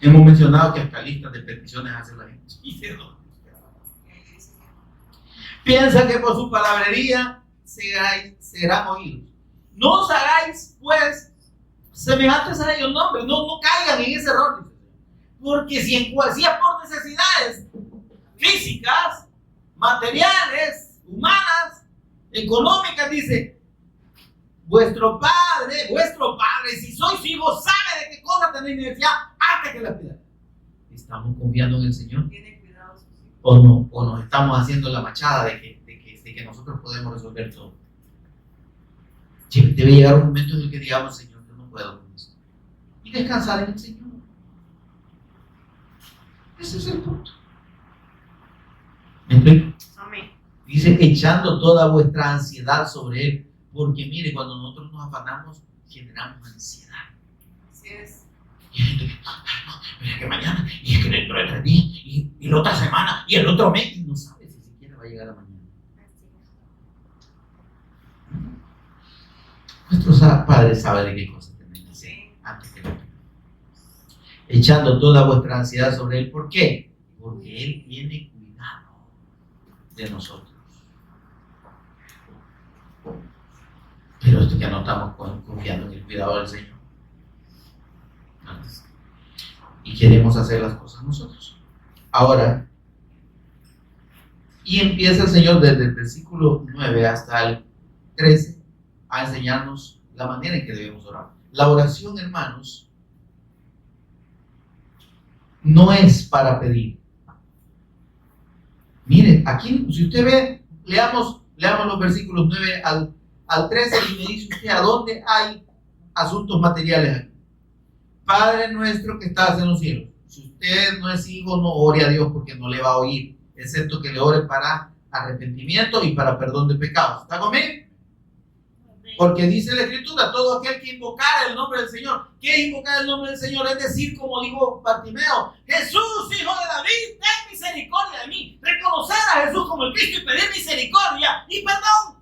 Hemos mencionado que hasta listas de peticiones hace la gente. Piensa que por su palabrería serán oídos. No os hagáis, pues, semejantes a ellos, no, hombre, no caigan en ese error. Dice. Porque si es por necesidades físicas, materiales, humanas, económicas, dice, vuestro padre, si sois hijos, sabe de qué cosa tenéis necesidad antes que la pidan. ¿Estamos confiando en el Señor? Tiene cuidado sus hijos. ¿O no? ¿O nos estamos haciendo la machada de que nosotros podemos resolver todo? Debe llegar un momento en el que digamos, Señor, yo no puedo con esto. Y descansar en el Señor. Ese es el punto. ¿Me explico? Amén. Dice, echando toda vuestra ansiedad sobre Él. Porque mire, cuando nosotros nos afanamos, generamos ansiedad. Así es. Y hay gente que, pero es que mañana, y es que dentro de 3 días, y la otra semana, y el otro mes, y no sabe si siquiera va a llegar a mañana. Nuestro Padre sabe de qué cosas tenemos que hacer antes que lo pidan. Echando toda vuestra ansiedad sobre Él. ¿Por qué? Porque Él tiene cuidado de nosotros. Pero esto que no estamos confiando en el cuidado del Señor. Y queremos hacer las cosas nosotros. Ahora, y empieza el Señor desde el versículo 9 hasta el 13 a enseñarnos la manera en que debemos orar. La oración, hermanos, no es para pedir. Mire, aquí, si usted ve, leamos los versículos 9 al 13 y me dice usted a dónde hay asuntos materiales aquí. Padre nuestro que estás en los cielos. Si usted no es hijo, no ore a Dios porque no le va a oír, excepto que le ore para arrepentimiento y para perdón de pecados. ¿Está conmigo? Porque dice la Escritura, todo aquel que invocara el nombre del Señor. ¿Qué es invocar el nombre del Señor? Es decir, como dijo Bartimeo, Jesús, hijo de David, ten misericordia de mí. Reconocer a Jesús como el Cristo y pedir misericordia y perdón.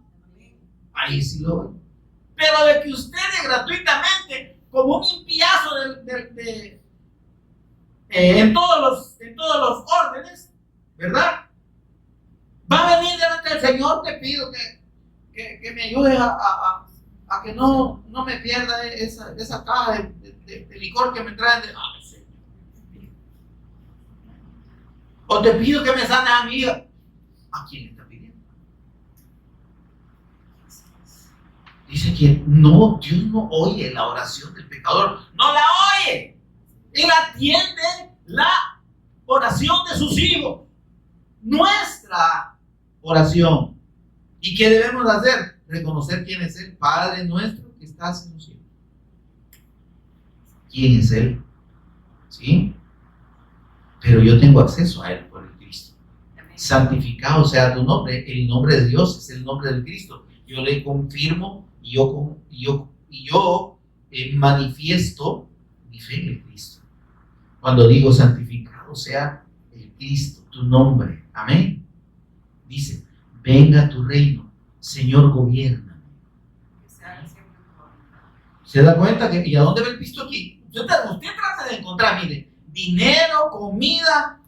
Ahí sí lo veo. Pero de que ustedes gratuitamente, como un impiazo en todos los órdenes, ¿verdad? Va a venir delante del Señor, te pido que me ayudes a que no me pierda esa caja de licor que me traen de... Ay, Señor. O te pido que me sanes a mi hija. ¿A quién le está pidiendo? Dice que no, Dios no oye la oración del pecador. No la oye. Él atiende la oración de sus hijos. Nuestra oración. ¿Y qué debemos hacer? Reconocer quién es Él, Padre nuestro que estás en los cielos. ¿Quién es Él? ¿Sí? Pero yo tengo acceso a Él por el Cristo. Santificado sea tu nombre. El nombre de Dios es el nombre del Cristo. Yo le confirmo y yo manifiesto mi fe en el Cristo. Cuando digo santificado sea el Cristo, tu nombre. Amén. Dice, venga tu reino, Señor, gobierna. ¿Se da cuenta que, y a dónde ve el Cristo aquí? Usted trata de encontrar, mire, dinero, comida,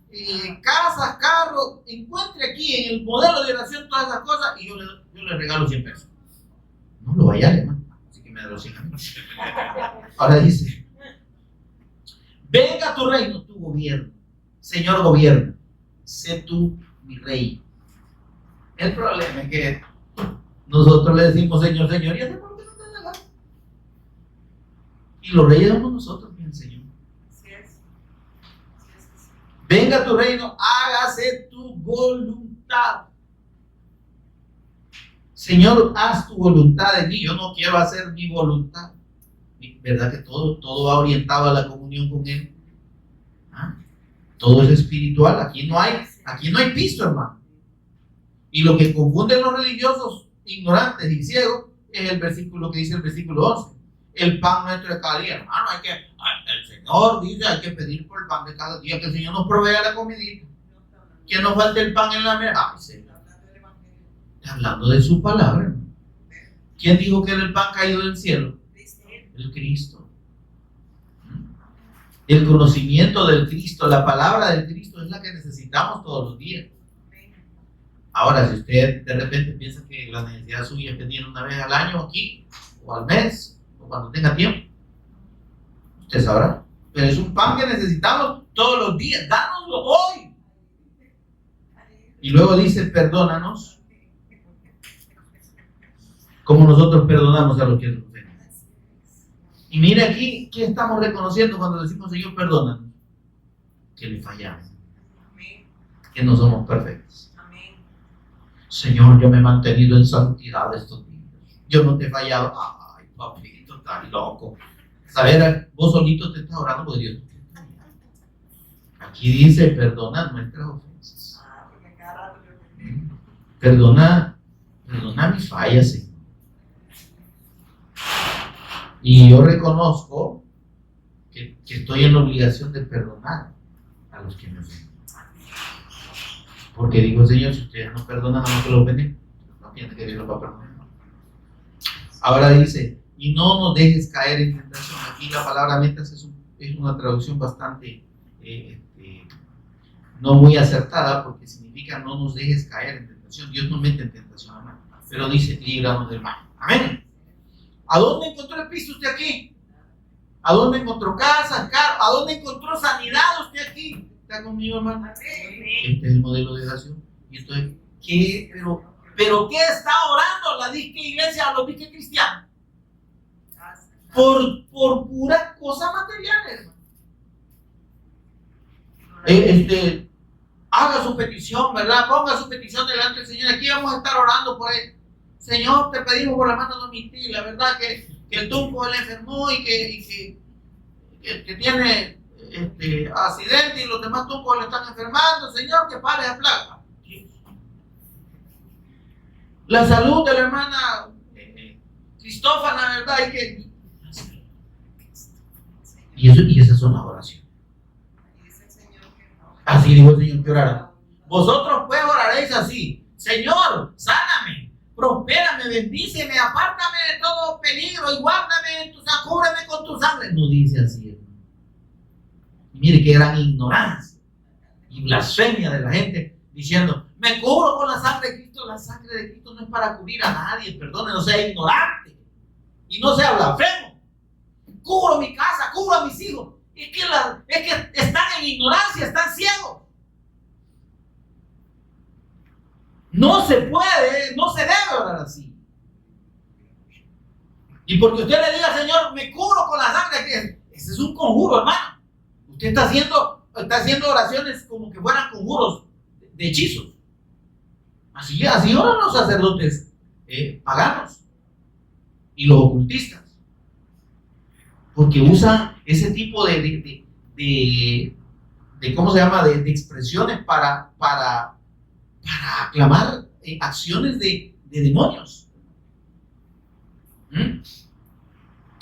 casas, carros, encuentre aquí en el modelo de oración todas esas cosas y yo le regalo 100 pesos. No lo vaya, hermano, así que me da los 100 pesos. Ahora dice, venga tu reino, tu gobierno, Señor, gobierna, sé tú mi rey. El problema es que nosotros le decimos Señor, Señor, y hacemos lo que nos da la gana. Y los reyes somos nosotros, mi Señor. Así es. Venga tu reino, hágase tu voluntad. Señor, haz tu voluntad en mí. Yo no quiero hacer mi voluntad. ¿Verdad que todo va orientado a la comunión con Él? ¿Ah? Todo es espiritual. Aquí no hay Aquí no hay pisto, hermano. Y lo que confunden los religiosos ignorantes y ciegos es el versículo que dice el versículo 11. El pan nuestro de cada día, hermano. El Señor dice, hay que pedir por el pan de cada día, que el Señor nos provea la comidita. Que no falte el pan en la mesa. Ay, Señor. Está hablando de su palabra, hermano. ¿Quién dijo que era el pan caído del cielo? El Cristo. El conocimiento del Cristo, la palabra del Cristo es la que necesitamos todos los días. Ahora, si usted de repente piensa que la necesidad suya es venir una vez al año aquí, o al mes, o cuando tenga tiempo, usted sabrá. Pero es un pan que necesitamos todos los días. Dánoslo hoy. Y luego dice, perdónanos, como nosotros perdonamos a los que nos ofenden. Y mire aquí, ¿qué estamos reconociendo cuando decimos, Señor, perdónanos? Que le fallamos, que no somos perfectos. Señor, yo me he mantenido en santidad estos días. Yo no te he fallado. Ay, papito, estás loco. Saber, vos solito te estás orando porque Dios te está fallando. Aquí dice, perdona nuestras ofensas. Perdona mis fallas, Señor. Y yo reconozco que estoy en la obligación de perdonar a los que me ofenden. Porque digo, Señor, si ustedes no perdonan a los que lo ofenden, no piensen que Dios los va a perdonar. Ahora dice, y no nos dejes caer en tentación. Aquí la palabra metas es una traducción bastante no muy acertada, porque significa no nos dejes caer en tentación. Dios no mete en tentación, hermano, pero dice, líbranos del mal. Amén. ¿A dónde encontró el piso usted aquí? ¿A dónde encontró casa, carro? ¿A dónde encontró sanidad usted aquí? ¿Está conmigo, hermano? Este es el modelo de oración. Y entonces, ¿qué? ¿Pero qué está orando la disque iglesia o los disque cristianos? Por puras cosas materiales, hermano. Haga su petición, ¿verdad? Ponga su petición delante del Señor. Aquí vamos a estar orando por él. Señor, te pedimos por la mano de mi tía, la verdad que el tunco le enfermó y que tiene accidente y los demás tuncos le están enfermando. Señor, que pare la plaga. La salud de la hermana Cristófana, ¿verdad? Y esas son las oraciones. Así dijo el Señor que orara. Vosotros pues oraréis así: Señor, sáname, prospérame, bendíceme, apártame de todo peligro y guárdame, cúbreme con tu sangre. No dice así, hermano. Mire qué gran ignorancia y blasfemia de la gente diciendo, me cubro con la sangre de Cristo. La sangre de Cristo no es para cubrir a nadie, perdone, no sea ignorante y no sea blasfemo. Cubro mi casa, cubro a mis hijos. Es que están en ignorancia, están ciegos. No se puede, no se debe orar así. Y porque usted le diga, Señor, me cubro con la sangre, que ese es un conjuro, hermano. Usted está haciendo oraciones como que fueran conjuros de hechizos. Así oran los sacerdotes paganos y los ocultistas. Porque usan ese tipo de ¿cómo se llama? De expresiones para aclamar acciones de demonios.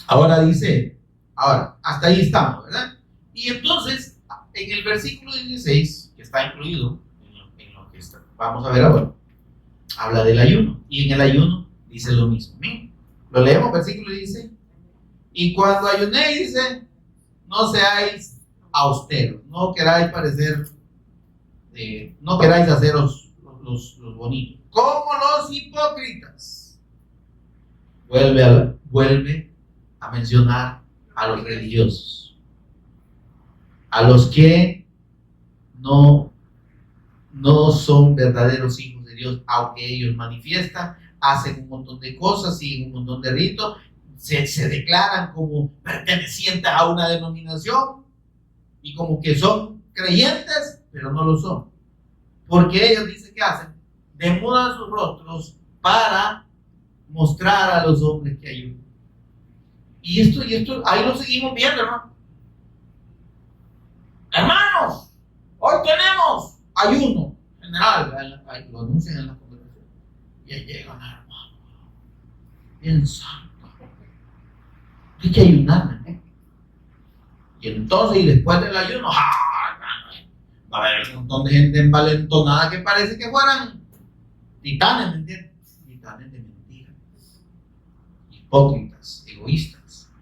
Ahora dice, hasta ahí estamos, ¿verdad? Y entonces, en el versículo 16, que está incluido en lo que vamos a ver ahora, habla del ayuno. Y en el ayuno dice lo mismo. Lo leemos, versículo 16. Y cuando ayunéis, dice, no seáis austeros, no queráis no queráis haceros los bonitos, como los hipócritas. Vuelve a mencionar a los religiosos, a los que no son verdaderos hijos de Dios, aunque ellos manifiestan, hacen un montón de cosas, siguen un montón de ritos, se declaran como pertenecientes a una denominación y como que son creyentes, pero no lo son, porque ellos dicen que hacen, demudan sus rostros para mostrar a los hombres que ayudan. Y esto ahí lo seguimos viendo, hermanos. Hoy tenemos ayuno, lo anuncian en la congregación. Y ahí llegan, hermano, bien santo. Hay que ayunar, ¿eh? Y entonces, y después del ayuno, hermano, va a haber un montón de gente envalentonada que parece que fueran titanes, ¿me entiendes? Titanes de mentira, hipócritas, egoístas.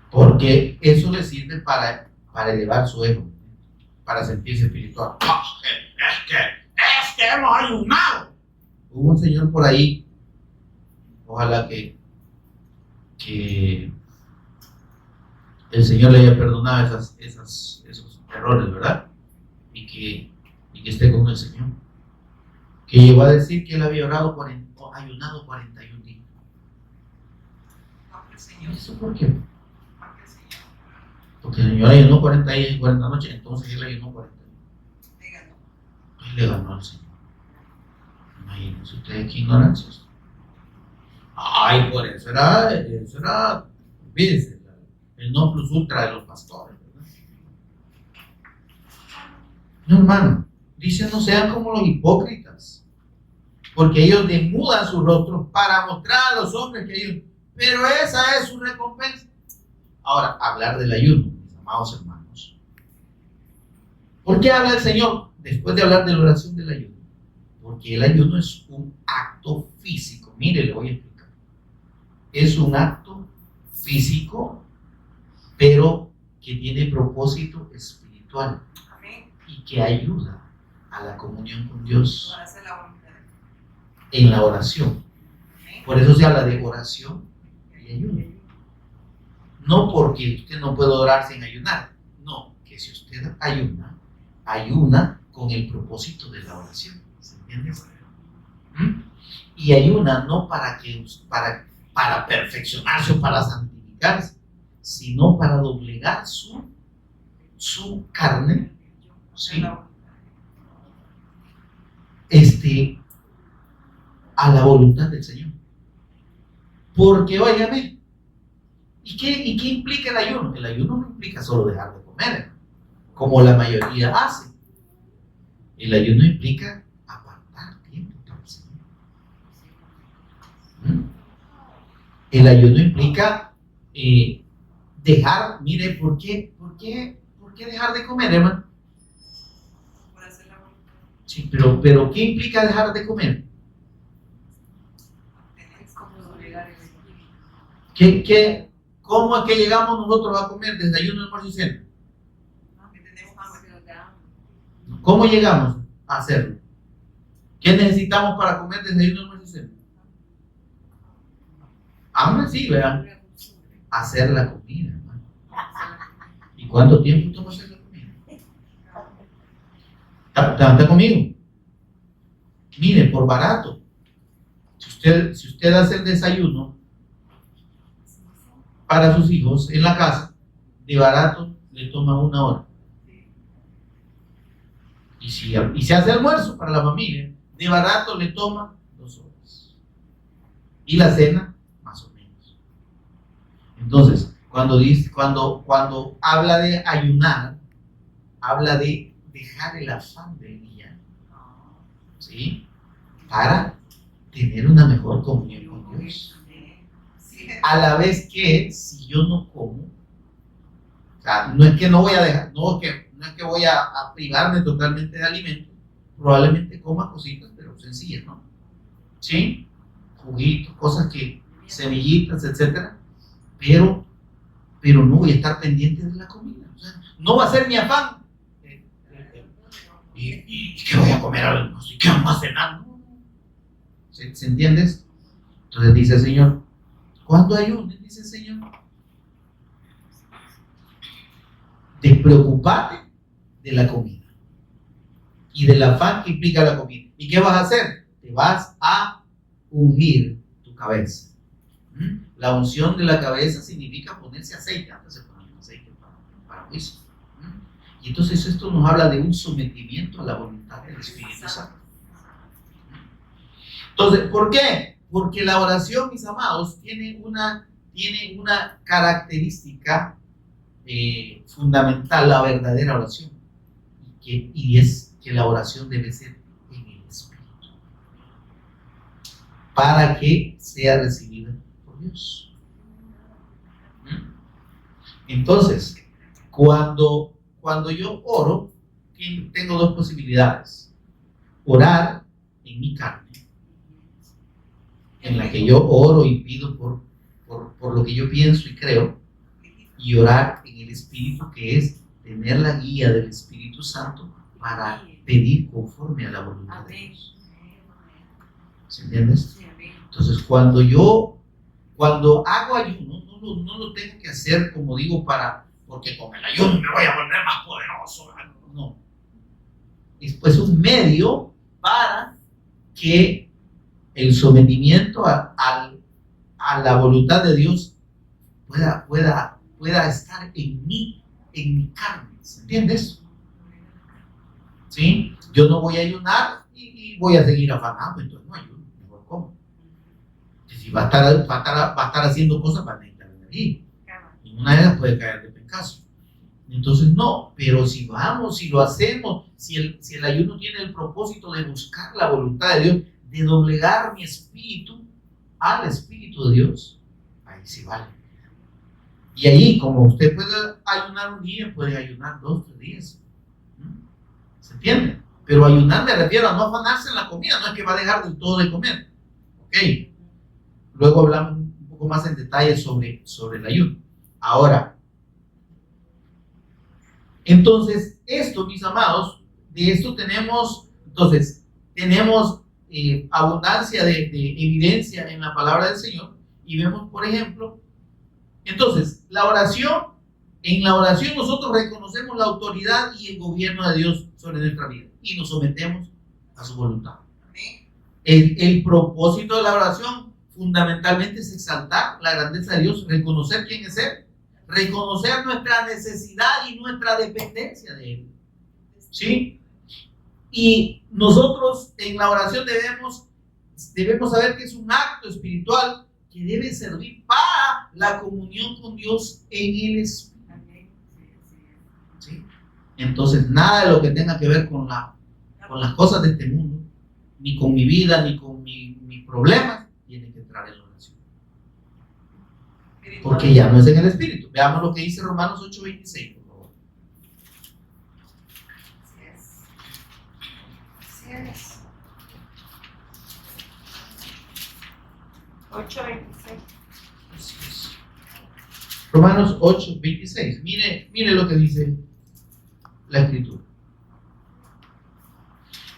Porque eso les sirve para elevar su ego, para sentirse espiritual. Es que hemos ayunado. Hubo un señor por ahí, ojalá que el Señor le haya perdonado esos errores, ¿verdad? Y que esté con el Señor. Que llegó a decir que él había ayunado 41 días. ¿Y eso por qué? Porque el Señor ayunó 40 días y 40 noches, entonces él ayunó 40 días. Él le ganó al Señor. Imagínense ustedes qué ignorancia. Ay, por eso era, fíjense, el non plus ultra de los pastores, ¿verdad? No, hermano, dice no sean como los hipócritas, porque ellos demudan sus rostros para mostrar a los hombres que ellos, pero esa es su recompensa. Ahora, hablar del ayuno, mis amados hermanos. ¿Por qué habla el Señor después de hablar de la oración del ayuno? Porque el ayuno es un acto físico. Mire, le voy a explicar. Es un acto físico, pero que tiene propósito espiritual. Amén. Y que ayuda a la comunión con Dios Para hacer la voluntad. en la oración. Amén. Por eso se habla de oración y ayuno. No porque usted no puede orar sin ayunar. No, que si usted ayuna con el propósito de la oración. ¿Se entiende? Y ayuna no para perfeccionarse o para santificarse, sino para doblegar su carne, ¿sí? A la voluntad del Señor. Porque, óigame, ¿y qué implica el ayuno? El ayuno no implica solo dejar de comer, como la mayoría hace. El ayuno implica apartar tiempo para el Señor. El ayuno implica dejar, mire, ¿por qué dejar de comer, hermano? Para hacer la voluntad. Sí, pero ¿qué implica dejar de comer? Es como doblegar el espíritu. ¿Cómo es que llegamos nosotros a comer desayuno, almuerzo y cena? Que tenemos hambre. ¿Cómo llegamos a hacerlo? ¿Qué necesitamos para comer desayuno, almuerzo y cena? Hambre, sí, ¿verdad? Hacer la comida, hermano. ¿Y cuánto tiempo toma hacer la comida? ¿Está conmigo? Mire, por barato. Si usted hace el desayuno para sus hijos en la casa, de barato le toma 1 hora. Y si hace almuerzo para la familia, de barato le toma 2 horas. Y la cena, más o menos. Entonces, cuando habla de ayunar, habla de dejar el afán del día, ¿sí? Para tener una mejor comunión con Dios. A la vez que si yo no como, o sea, no es que no voy a dejar, no es que voy a privarme totalmente de alimento, probablemente coma cositas, pero sencillas, ¿no? ¿Sí? Juguitos, cosas que, semillitas, etcétera, pero no voy a estar pendiente de la comida. O sea, no va a ser mi afán. ¿Y qué voy a comer al almuerzo? ¿Y qué vamos a cenar? No. ¿Se entiende esto? Entonces dice el Señor, ¿cuándo ayunes? Dice el Señor. Despreocupate de la comida y del afán que implica la comida. ¿Y qué vas a hacer? Te vas a ungir tu cabeza. La unción de la cabeza significa ponerse aceite. Antes se ponía aceite para juicio. Y entonces esto nos habla de un sometimiento a la voluntad del Espíritu Santo. Entonces, ¿por qué? Porque la oración, mis amados, tiene una característica fundamental, la verdadera oración. Y es que la oración debe ser en el Espíritu, para que sea recibida por Dios. Entonces, cuando yo oro, tengo dos posibilidades: orar en mi carne, en la que yo oro y pido por lo que yo pienso y creo, y orar en el Espíritu, que es tener la guía del Espíritu Santo para pedir conforme a la voluntad de Dios. ¿Se entiendes? Entonces, cuando hago ayuno, no lo tengo que hacer, como digo, porque con el ayuno me voy a volver más poderoso. No. Es pues un medio para que el sometimiento a la voluntad de Dios pueda estar en mi carne. ¿Se entiendes? ¿Sí? Yo no voy a ayunar y voy a seguir afanando, entonces no ayuno, mejor como. Si va a estar haciendo cosas para necesitar energía, y una de ellas puede caer de pencazo. Entonces no, pero si lo hacemos, si el ayuno tiene el propósito de buscar la voluntad de Dios, de doblegar mi espíritu al Espíritu de Dios, ahí sí vale. Y ahí, como usted puede ayunar un día, puede ayunar 2 o 3 días. ¿Se entiende? Pero ayunar me refiero a no afanarse en la comida, no es que va a dejar del todo de comer. ¿Ok? Luego hablamos un poco más en detalle sobre el ayuno. Ahora, entonces, esto, mis amados, de esto tenemos abundancia de evidencia en la palabra del Señor, y vemos, por ejemplo, entonces, en la oración nosotros reconocemos la autoridad y el gobierno de Dios sobre nuestra vida y nos sometemos a su voluntad. El propósito de la oración fundamentalmente es exaltar la grandeza de Dios, reconocer quién es Él, reconocer nuestra necesidad y nuestra dependencia de Él. ¿Sí? Y nosotros en la oración debemos saber que es un acto espiritual que debe servir para la comunión con Dios en el Espíritu. ¿Sí? Entonces, nada de lo que tenga que ver con las cosas de este mundo, ni con mi vida, ni con mis problemas, tiene que entrar en la oración. Porque ya no es en el Espíritu. Veamos lo que dice Romanos 8:26, por favor. Así es. 8:26. Romanos 8:26. Mire lo que dice la Escritura.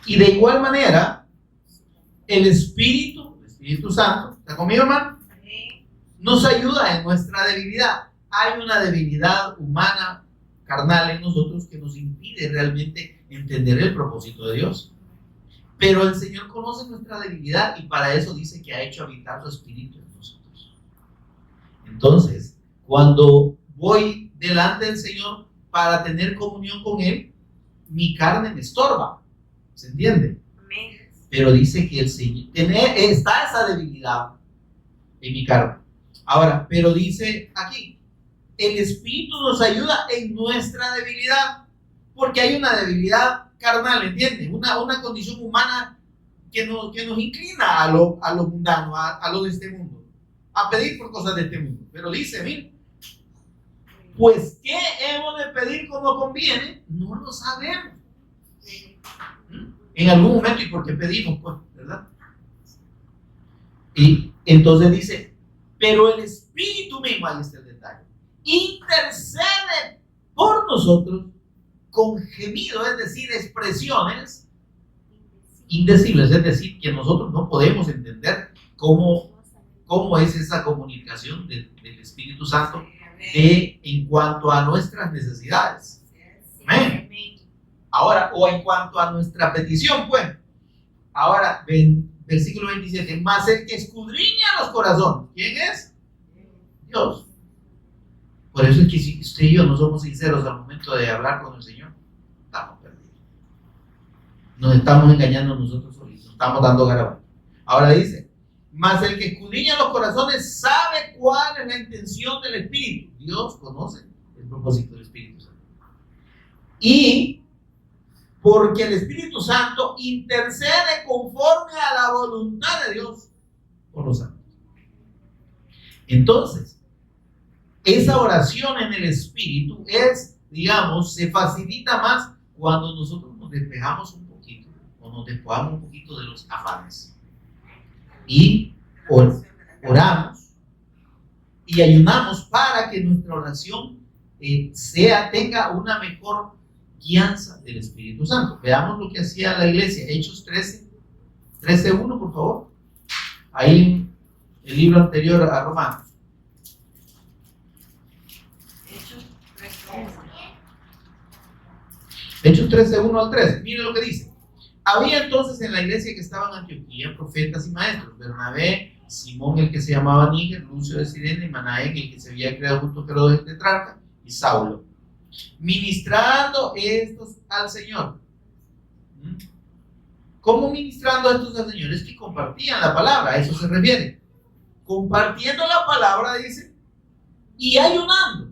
Y de igual manera, el Espíritu Santo, ¿está conmigo, hermano? Nos ayuda en nuestra debilidad. Hay una debilidad humana, carnal en nosotros, que nos impide realmente entender el propósito de Dios. Pero el Señor conoce nuestra debilidad y para eso dice que ha hecho habitar su Espíritu en nosotros. Entonces, cuando voy delante del Señor para tener comunión con Él, mi carne me estorba. ¿Se entiende? Pero dice que el Señor está esa debilidad en mi carne. Ahora, pero dice aquí, el Espíritu nos ayuda en nuestra debilidad, porque hay una debilidad carnal, ¿entiendes? Una condición humana que nos inclina a lo mundano, a lo de este mundo, a pedir por cosas de este mundo. Pero dice, mira, pues ¿qué hemos de pedir como conviene? No lo sabemos. En algún momento, ¿y por qué pedimos? Pues, ¿verdad? Y entonces dice, pero el Espíritu mismo, ahí está el detalle, intercede por nosotros con gemidos, es decir, expresiones indecibles, es decir, que nosotros no podemos entender cómo es esa comunicación del Espíritu Santo en cuanto a nuestras necesidades. Amén. Ahora, o en cuanto a nuestra petición, pues. Ahora, versículo 27, más el que escudriña los corazones, ¿quién es? Dios. Por eso es que si usted y yo no somos sinceros al momento de hablar con el Señor, estamos perdidos. Nos estamos engañando nosotros solitos, estamos dando garabato. Ahora dice, mas el que escudriña los corazones sabe cuál es la intención del Espíritu. Dios conoce el propósito del Espíritu Santo. Y porque el Espíritu Santo intercede conforme a la voluntad de Dios por los santos. Entonces, esa oración en el Espíritu es, digamos, se facilita más cuando nosotros nos despejamos un poquito, o nos despojamos un poquito de los afanes. Y oramos y ayunamos para que nuestra oración tenga una mejor guianza del Espíritu Santo. Veamos lo que hacía la iglesia, Hechos 13:1, por favor. Ahí el libro anterior a Romanos. Hechos 13:1 al 3. Miren lo que dice. Había entonces en la iglesia que estaba en Antioquía profetas y maestros: Bernabé, Simón el que se llamaba Níger, Lucio de Cirene, Manaén el que se había creado junto a Herodes el tetrarca, y Saulo, ministrando estos al Señor. ¿Cómo ministrando estos al Señor? Es que compartían la palabra, a eso se refiere. Compartiendo la palabra, dice, y ayunando.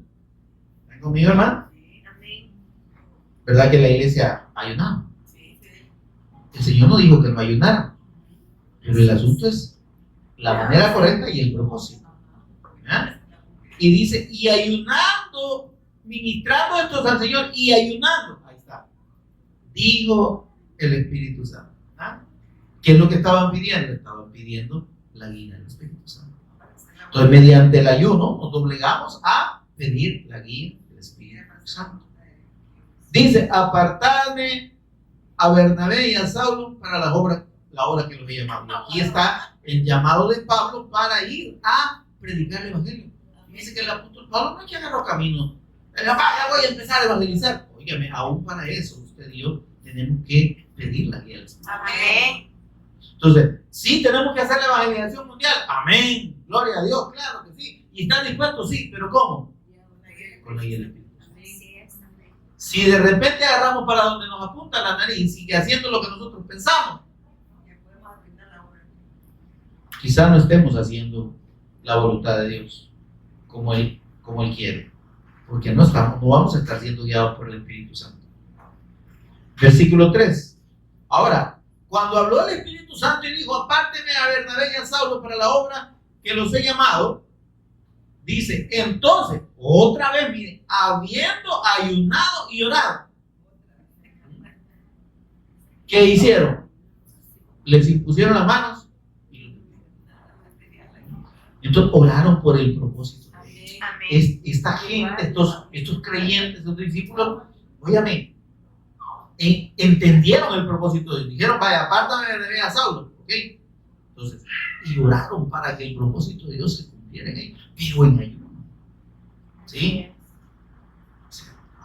¿Están conmigo, hermano? ¿Verdad que la iglesia ayunaba? El Señor no dijo que no ayunara, pero el asunto es la manera correcta y el propósito. ¿Verdad? Y dice, y ayunando, ministrando estos al Señor y ayunando. Ahí está. Dijo el Espíritu Santo. ¿Ah? ¿Qué es lo que estaban pidiendo? Estaban pidiendo la guía del Espíritu Santo. Entonces, mediante el ayuno, nos doblegamos a pedir la guía del Espíritu Santo. Dice, apartadme a Bernabé y a Saulo para la obra que los he llamado. Y aquí está el llamado de Pablo para ir a predicar el Evangelio. Y dice que el apóstol Pablo no es que agarró camino. Ya voy a empezar a evangelizar. Óigame, aún para eso, usted y yo tenemos que pedir la guía del Espíritu. Amén. Entonces, sí tenemos que hacer la evangelización mundial. Amén. Gloria a Dios, claro que sí. ¿Y están dispuestos? Sí, pero ¿cómo? Con la guía del Espíritu. Si de repente agarramos para donde nos apunta la nariz y sigue haciendo lo que nosotros pensamos, quizás no estemos haciendo la voluntad de Dios como Él quiere, porque no vamos a estar siendo guiados por el Espíritu Santo. Versículo 3. Ahora, cuando habló el Espíritu Santo y dijo, apárteme a Bernabé y a Saulo para la obra que los he llamado, dice, entonces, otra vez, miren, habiendo ayunado y orado, ¿qué hicieron? Les impusieron las manos y entonces oraron por el propósito. Esta gente, estos creyentes, estos discípulos, óyame, entendieron el propósito de Dios. Dijeron, vaya, apártame de a Saulo, ¿ok? Entonces, y oraron para que el propósito de Dios se cumpliera en ellos, pero en ayuno. ¿Sí?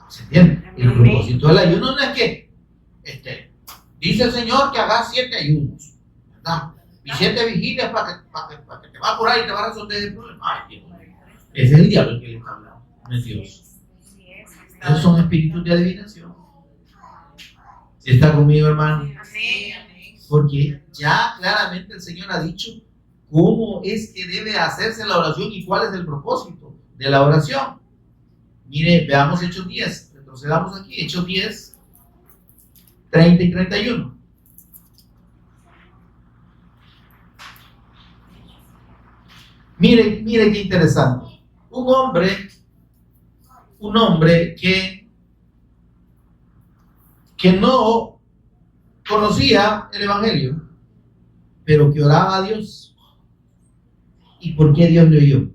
¿Se entiende? El propósito del ayuno no es que dice el Señor que hagas 7 ayunos, ¿verdad? Y 7 vigilias para que te va por ahí y te va a resolver el problema. Ay, Dios. Ese es el diablo el que le está hablando, no es Dios. Esos son espíritus de adivinación. ¿Sí está conmigo, hermano? Porque ya claramente el Señor ha dicho cómo es que debe hacerse la oración y cuál es el propósito de la oración. Mire, veamos Hechos 10, retrocedamos aquí, Hechos 10, 30 y 31. Mire qué interesante. Un hombre que no conocía el Evangelio, pero que oraba a Dios. ¿Y por qué Dios le oyó?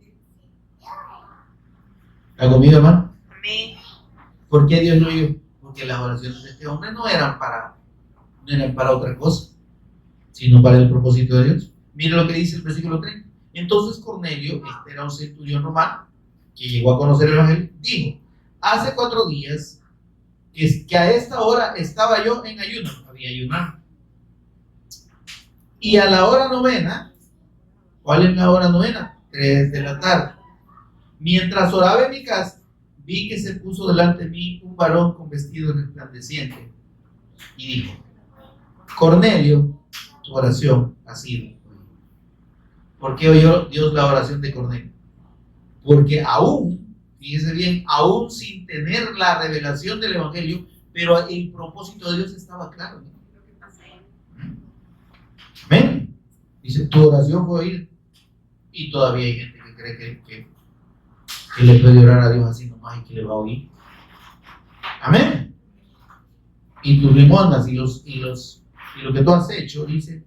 ¿Está conmigo, hermano? Amén. ¿Por qué Dios lo oyó? Porque las oraciones de este hombre no eran para otra cosa, sino para el propósito de Dios. Mire lo que dice el versículo 30. Entonces Cornelio, era un centurión romano, que llegó a conocer el Evangelio, dijo, hace 4 días que a esta hora estaba yo en ayuno, había ayunado. Y a la hora novena, ¿cuál es la hora novena? 3 de la tarde. Mientras oraba en mi casa, vi que se puso delante de mí un varón con vestido resplandeciente y dijo, Cornelio, tu oración ha sido. ¿Por qué oyó Dios la oración de Cornelio? Porque aún, fíjese bien, aún sin tener la revelación del Evangelio, pero el propósito de Dios estaba claro. ¿No? Lo que pasa es Amén. Dice, tu oración fue oída. Y todavía hay gente que cree que le puede orar a Dios así nomás y que le va a oír. Amén. Y tus limonas y lo que tú has hecho, dice,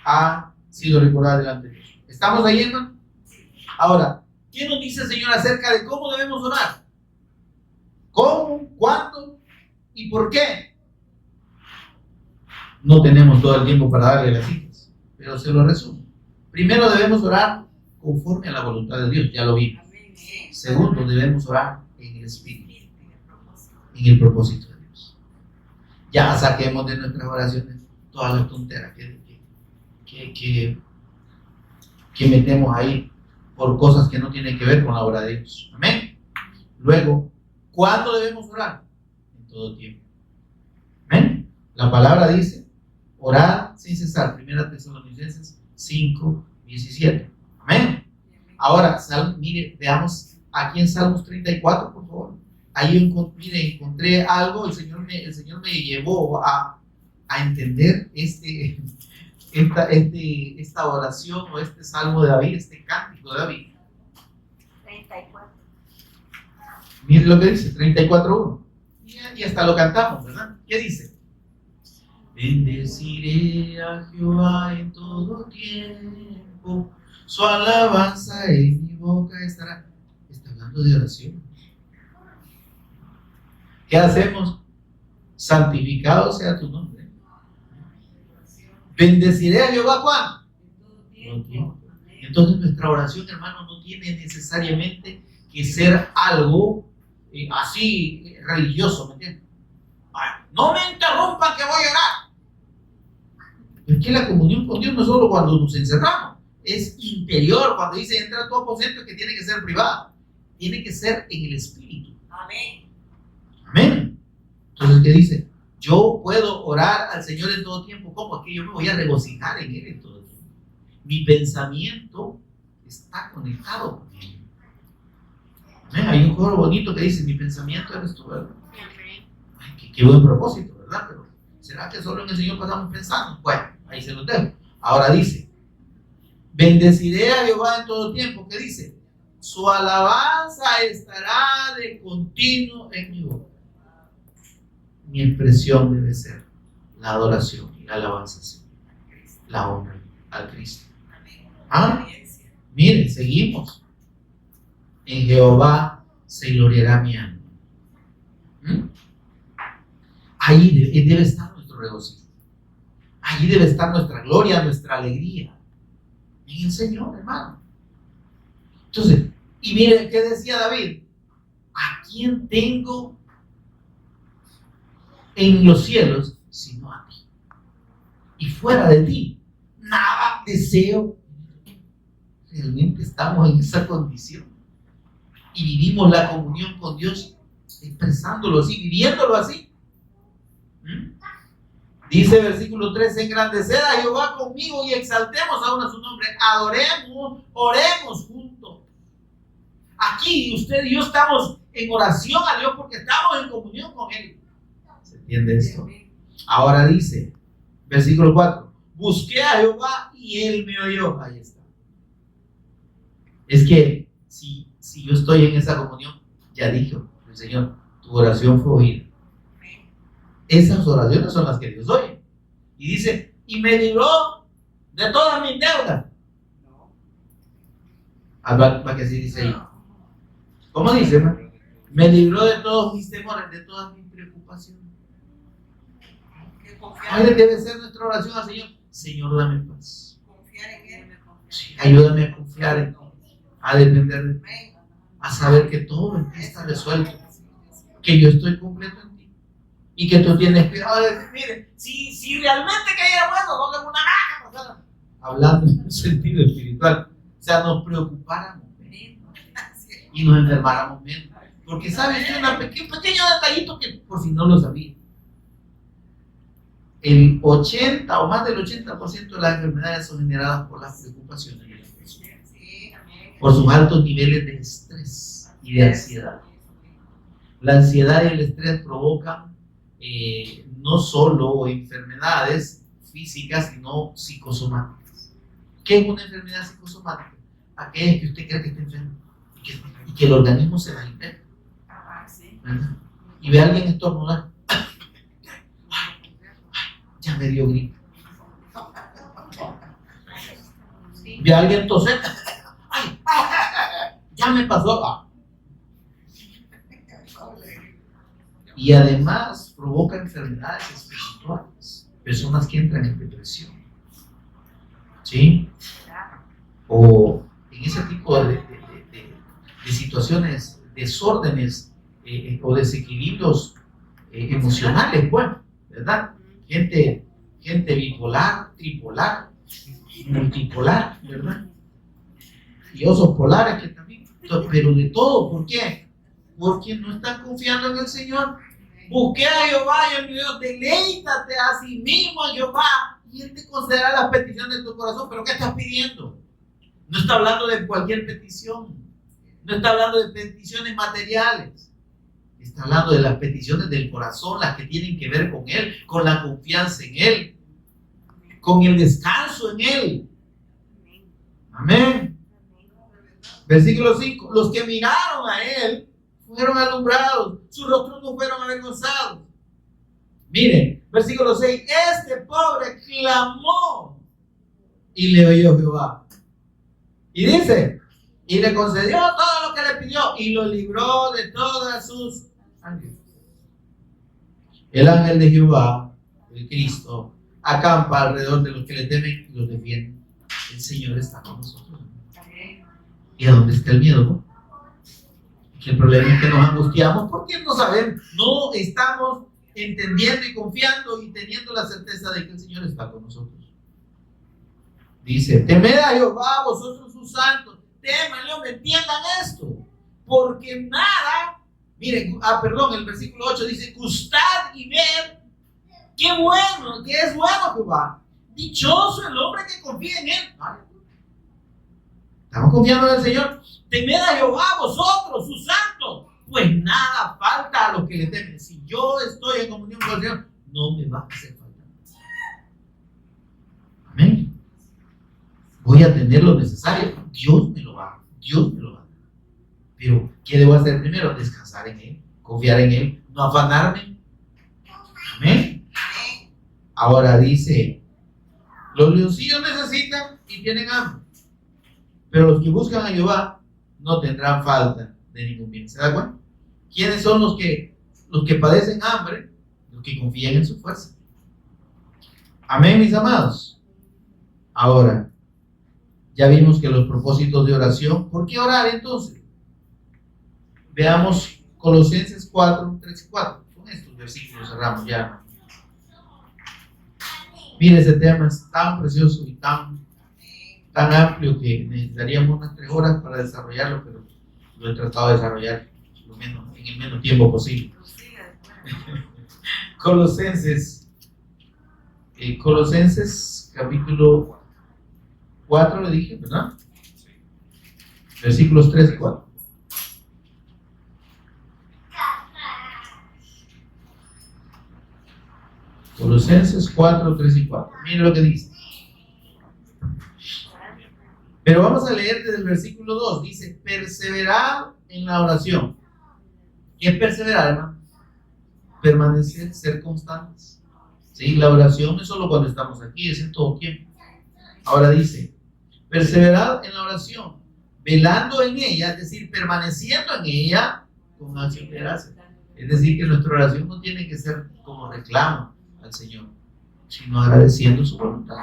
ha sido recordado delante de Dios. ¿Estamos ahí, hermano? Ahora, ¿qué nos dice el Señor acerca de cómo debemos orar? ¿Cómo? ¿Cuándo? ¿Y por qué? No tenemos todo el tiempo para darle las citas, pero se lo resumo. Primero, debemos orar conforme a la voluntad de Dios, ya lo vimos. Segundo, debemos orar en el Espíritu, en el propósito de Dios. Ya saquemos de nuestras oraciones todas las tonteras que metemos ahí por cosas que no tienen que ver con la obra de Dios. Amén. Luego, ¿cuándo debemos orar? En todo tiempo. Amén. La palabra dice, orar sin cesar. 1 Tesalonicenses 5:17. Amén. Ahora, mire, veamos aquí en Salmos 34, por favor. Ahí encontré algo, el Señor me llevó a entender esta oración o este salmo de David, este cántico de David. 34. Mire lo que dice, 34:1. Y hasta lo cantamos, ¿verdad? ¿Qué dice? Bendeciré a Jehová en todo tiempo, su alabanza en mi boca estará. Está hablando de oración. ¿Qué hacemos? Santificado sea tu nombre. Bendeciré a Jehová, ¿cuándo? En todo tiempo. Entonces nuestra oración, hermano, no tiene necesariamente que ser algo así religioso, ¿me entiendes? No me interrumpan que voy a orar. Es que la comunión con Dios no es solo cuando nos encerramos, es interior, cuando dice entra a tu aposento, que tiene que ser privado, tiene que ser en el Espíritu. Amén. Amén. Entonces, ¿qué dice? Yo puedo orar al Señor en todo tiempo. ¿Cómo? Es que yo me voy a regocijar en Él en todo tiempo. Mi pensamiento está conectado con Él. Amén. Hay un coro bonito que dice, mi pensamiento eres tú, ¿verdad? Ay, qué buen propósito, ¿verdad? Pero ¿será que solo en el Señor pasamos pensando? Bueno, ahí se lo dejo. Ahora dice, bendeciré a Jehová en todo tiempo. ¿Qué dice? Su alabanza estará de continuo en mi boca. Mi expresión debe ser la adoración y la alabanza, la honra al Cristo. Miren, seguimos. En Jehová se gloriará mi alma. Ahí debe estar nuestro regocijo. Allí debe estar nuestra gloria, nuestra alegría. En el Señor, hermano. Entonces, y miren, ¿qué decía David? ¿A quién tengo en los cielos sino a ti? Y fuera de ti, nada deseo. Realmente estamos en esa condición. Y vivimos la comunión con Dios expresándolo así, viviéndolo así. Dice versículo 13, engrandeced a Jehová conmigo y exaltemos aún a su nombre. Adoremos, oremos juntos. Aquí usted y yo estamos en oración a Dios porque estamos en comunión con Él. ¿Se entiende esto? Ahora dice, versículo 4, busqué a Jehová y Él me oyó. Ahí está. Es que si yo estoy en esa comunión, ya dijo el Señor, tu oración fue oída. Esas oraciones son las que Dios oye. Y dice, y me libró de todas mis deudas. ¿Para qué así dice ahí? ¿Cómo dice, hermano? Me libró de todos mis temores, de todas mis preocupaciones. ¿Cuál debe ser nuestra oración al Señor? Señor, dame paz. Confiar en Él. Sí, ayúdame a confiar en ti, a depender de ti, a saber que todo en ti está resuelto, que yo estoy completo en ti y que tú tienes cuidado de decir, mire, si realmente cayera bueno, no tengo una gana, o sea, hablando en un sentido espiritual, o sea, nos preocupáramos y nos enfermáramos menos, porque sabes que un pequeño detallito que por si no lo sabía, el 80 o más del 80% de las enfermedades son generadas por las preocupaciones y las presiones, por sus altos niveles de estrés y de ansiedad. La ansiedad y el estrés provocan no solo enfermedades físicas, sino psicosomáticas. ¿Qué es una enfermedad psicosomática? Aquella que usted cree que está enfermo y que el organismo se la inventa. ¿Verdad? Y ve a alguien estornudar. Ya me dio gripe. Ve a alguien toser. Ya me pasó. Y además provoca enfermedades espirituales. Personas que entran en depresión. ¿Sí? O en ese tipo de situaciones, desórdenes o desequilibrios emocionales, bueno, ¿verdad? Gente bipolar, tripolar, multipolar, ¿verdad? Y osos polares que también, pero de todo. ¿Por qué? Porque no están confiando en el Señor. Busqué a Jehová y el Dios, deleítate a sí mismo a Jehová y Él te concederá las peticiones de tu corazón. ¿Pero qué estás pidiendo? No está hablando de cualquier petición, no está hablando de peticiones materiales, está hablando de las peticiones del corazón, las que tienen que ver con Él, con la confianza en Él, con el descanso en Él. Amén. Versículo 5, los que miraron a Él fueron alumbrados, sus rostros no fueron avergonzados. Miren, versículo 6, este pobre clamó y le oyó Jehová. Y dice, y le concedió todo lo que le pidió y lo libró de todas sus ángeles. El ángel de Jehová, el Cristo, acampa alrededor de los que le temen y los defiende. El Señor está con nosotros. ¿Y a dónde está el miedo? ¿No? Que el problema es que nos angustiamos porque no sabemos, no estamos entendiendo y confiando y teniendo la certeza de que el Señor está con nosotros. Dice, temed a Jehová, vosotros sus santos, temanle, hombre, entiendan esto, porque nada, miren, el versículo 8 dice, gustad y ver, qué bueno, que es bueno Jehová, dichoso el hombre que confía en Él. ¿Vale? Estamos confiando en el Señor. Temed a Jehová, vosotros sus santos, pues nada falta a los que le temen. Si yo estoy en comunión con el Señor, no me va a hacer falta. Amén. Voy a tener lo necesario. Dios me lo va. Pero, ¿qué debo hacer primero? Descansar en Él, confiar en Él, no afanarme. Amén. Ahora dice, los leoncillos necesitan y tienen hambre, pero los que buscan a Jehová no tendrán falta de ningún bien. ¿Se da cuenta? ¿Quiénes son los que padecen hambre? Los que confían en su fuerza. Amén, mis amados. Ahora, ya vimos que los propósitos de oración. ¿Por qué orar entonces? Veamos Colosenses 4, 3 y 4. Con estos versículos cerramos ya. Mire, ese tema es tan precioso y tan amplio que necesitaríamos unas 3 horas para desarrollarlo, pero lo he tratado de desarrollar en el menos tiempo posible. Colosenses capítulo 4 le dije, ¿verdad? Versículos 3 y 4. Colosenses 4, 3 y 4. Mire lo que dice. Pero vamos a leer desde el versículo 2. Dice, perseverad en la oración. ¿Qué es perseverar, hermano? Permanecer, ser constantes. ¿Sí? La oración no es solo cuando estamos aquí, es en todo tiempo. Ahora dice, perseverad en la oración, velando en ella, es decir, permaneciendo en ella con acción de gracia. Es decir, que nuestra oración no tiene que ser como reclamo al Señor, sino agradeciendo su voluntad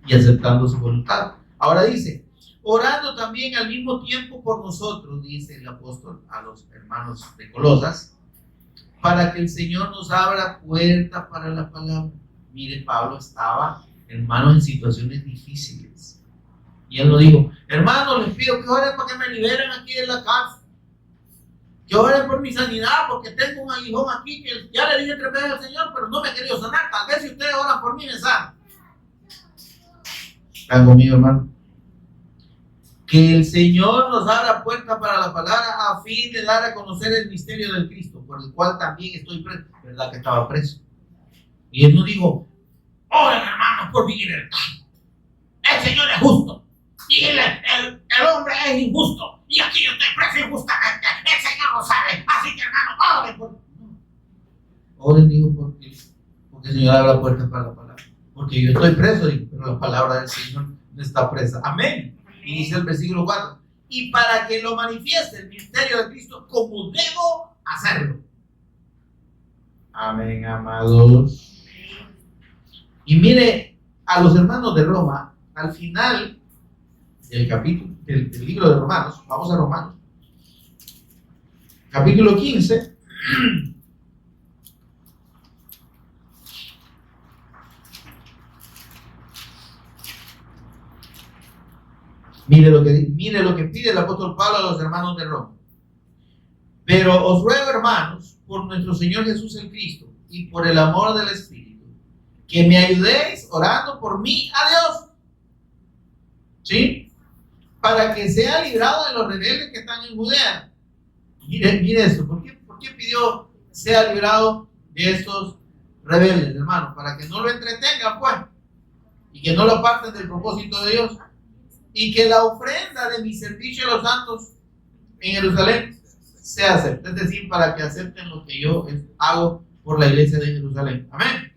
y aceptando su voluntad. Ahora dice, orando también al mismo tiempo por nosotros, dice el apóstol a los hermanos de Colosas, para que el Señor nos abra puerta para la palabra. Mire, Pablo estaba, hermanos, en situaciones difíciles. Y él nos dijo, hermanos, les pido que oren para que me liberen aquí de la cárcel. Que oren por mi sanidad, porque tengo un aguijón aquí que ya le dije 3 veces al Señor, pero no me ha querido sanar. Tal vez si ustedes oran por mí, me sanan. ¿Están conmigo, hermano? Que el Señor nos abra puerta para la palabra a fin de dar a conocer el misterio del Cristo, por el cual también estoy preso. ¿Verdad que estaba preso? Y él no dijo, oren hermanos por mi libertad. El Señor es justo y el hombre es injusto. Y aquí yo estoy preso injustamente. El Señor lo sabe. Así que hermanos, oren por... Oren, digo, porque el Señor abra puertas para la palabra. Porque yo estoy preso, digo, pero la palabra del Señor no está presa. Amén. Y dice el versículo 4, y para que lo manifieste el misterio de Cristo como debo hacerlo. Amén, amados. Y mire a los hermanos de Roma, al final del capítulo, del libro de Romanos, vamos a Romanos, capítulo 15, mire lo que pide el apóstol Pablo a los hermanos de Roma. Pero os ruego, hermanos, por nuestro Señor Jesús el Cristo y por el amor del Espíritu, que me ayudéis orando por mí a Dios. ¿Sí? Para que sea librado de los rebeldes que están en Judea. Mire esto. ¿Por qué pidió sea librado de estos rebeldes, hermanos? Para que no lo entretengan, pues. Y que no lo aparten del propósito de Dios. Y que la ofrenda de mi servicio a los santos en Jerusalén sea acepta. Es decir, para que acepten lo que yo hago por la iglesia de Jerusalén. Amén.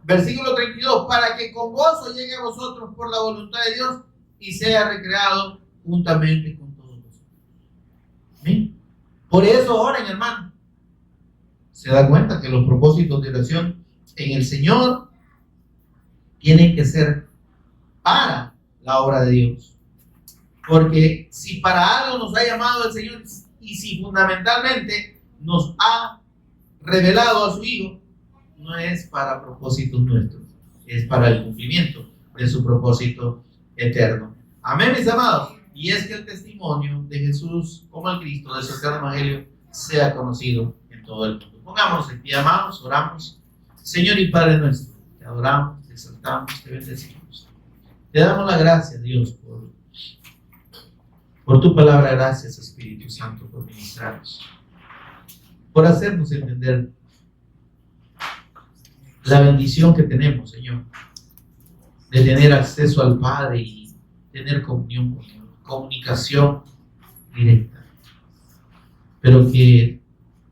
Versículo 32. Para que con gozo llegue a vosotros por la voluntad de Dios y sea recreado juntamente con todos vosotros. Amén. Por eso oren, hermano. Se da cuenta que los propósitos de oración en el Señor tienen que ser para la obra de Dios. Porque si para algo nos ha llamado el Señor y si fundamentalmente nos ha revelado a su Hijo, no es para propósitos nuestros, es para el cumplimiento de su propósito eterno. Amén, mis amados. Y es que el testimonio de Jesús como el Cristo de su eterno evangelio sea conocido en todo el mundo. Pongámonos en pie, amados, oramos. Señor y Padre nuestro, te adoramos, te exaltamos, te bendecimos. Te damos la gracia, Dios, por tu palabra. Gracias, Espíritu Santo, por ministrarnos, por hacernos entender la bendición que tenemos, Señor, de tener acceso al Padre y tener comunión con Él, comunicación directa, pero que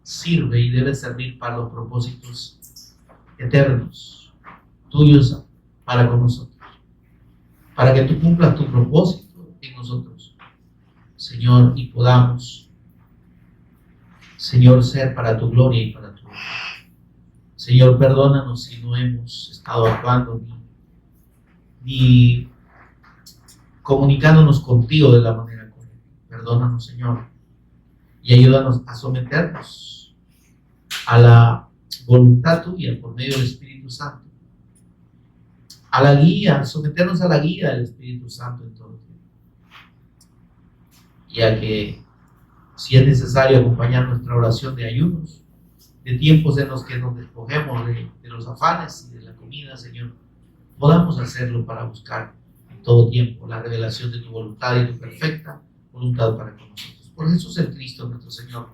sirve y debe servir para los propósitos eternos, tuyos para con nosotros. Para que tú cumplas tu propósito en nosotros, Señor, y podamos, Señor, ser para tu gloria y para tu honra. Señor, perdónanos si no hemos estado actuando ni comunicándonos contigo de la manera correcta. Perdónanos, Señor, y ayúdanos a someternos a la voluntad tuya por medio del Espíritu Santo. A la guía, someternos a la guía del Espíritu Santo en todo tiempo. Ya que si es necesario acompañar nuestra oración de ayunos, de tiempos en los que nos despojemos de los afanes y de la comida, Señor, podamos hacerlo para buscar en todo tiempo la revelación de tu voluntad y tu perfecta voluntad para con nosotros. Por Jesús el Cristo, nuestro Señor,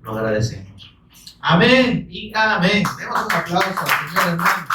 lo agradecemos. Amén y amén. Demos un aplauso al Señor, hermano.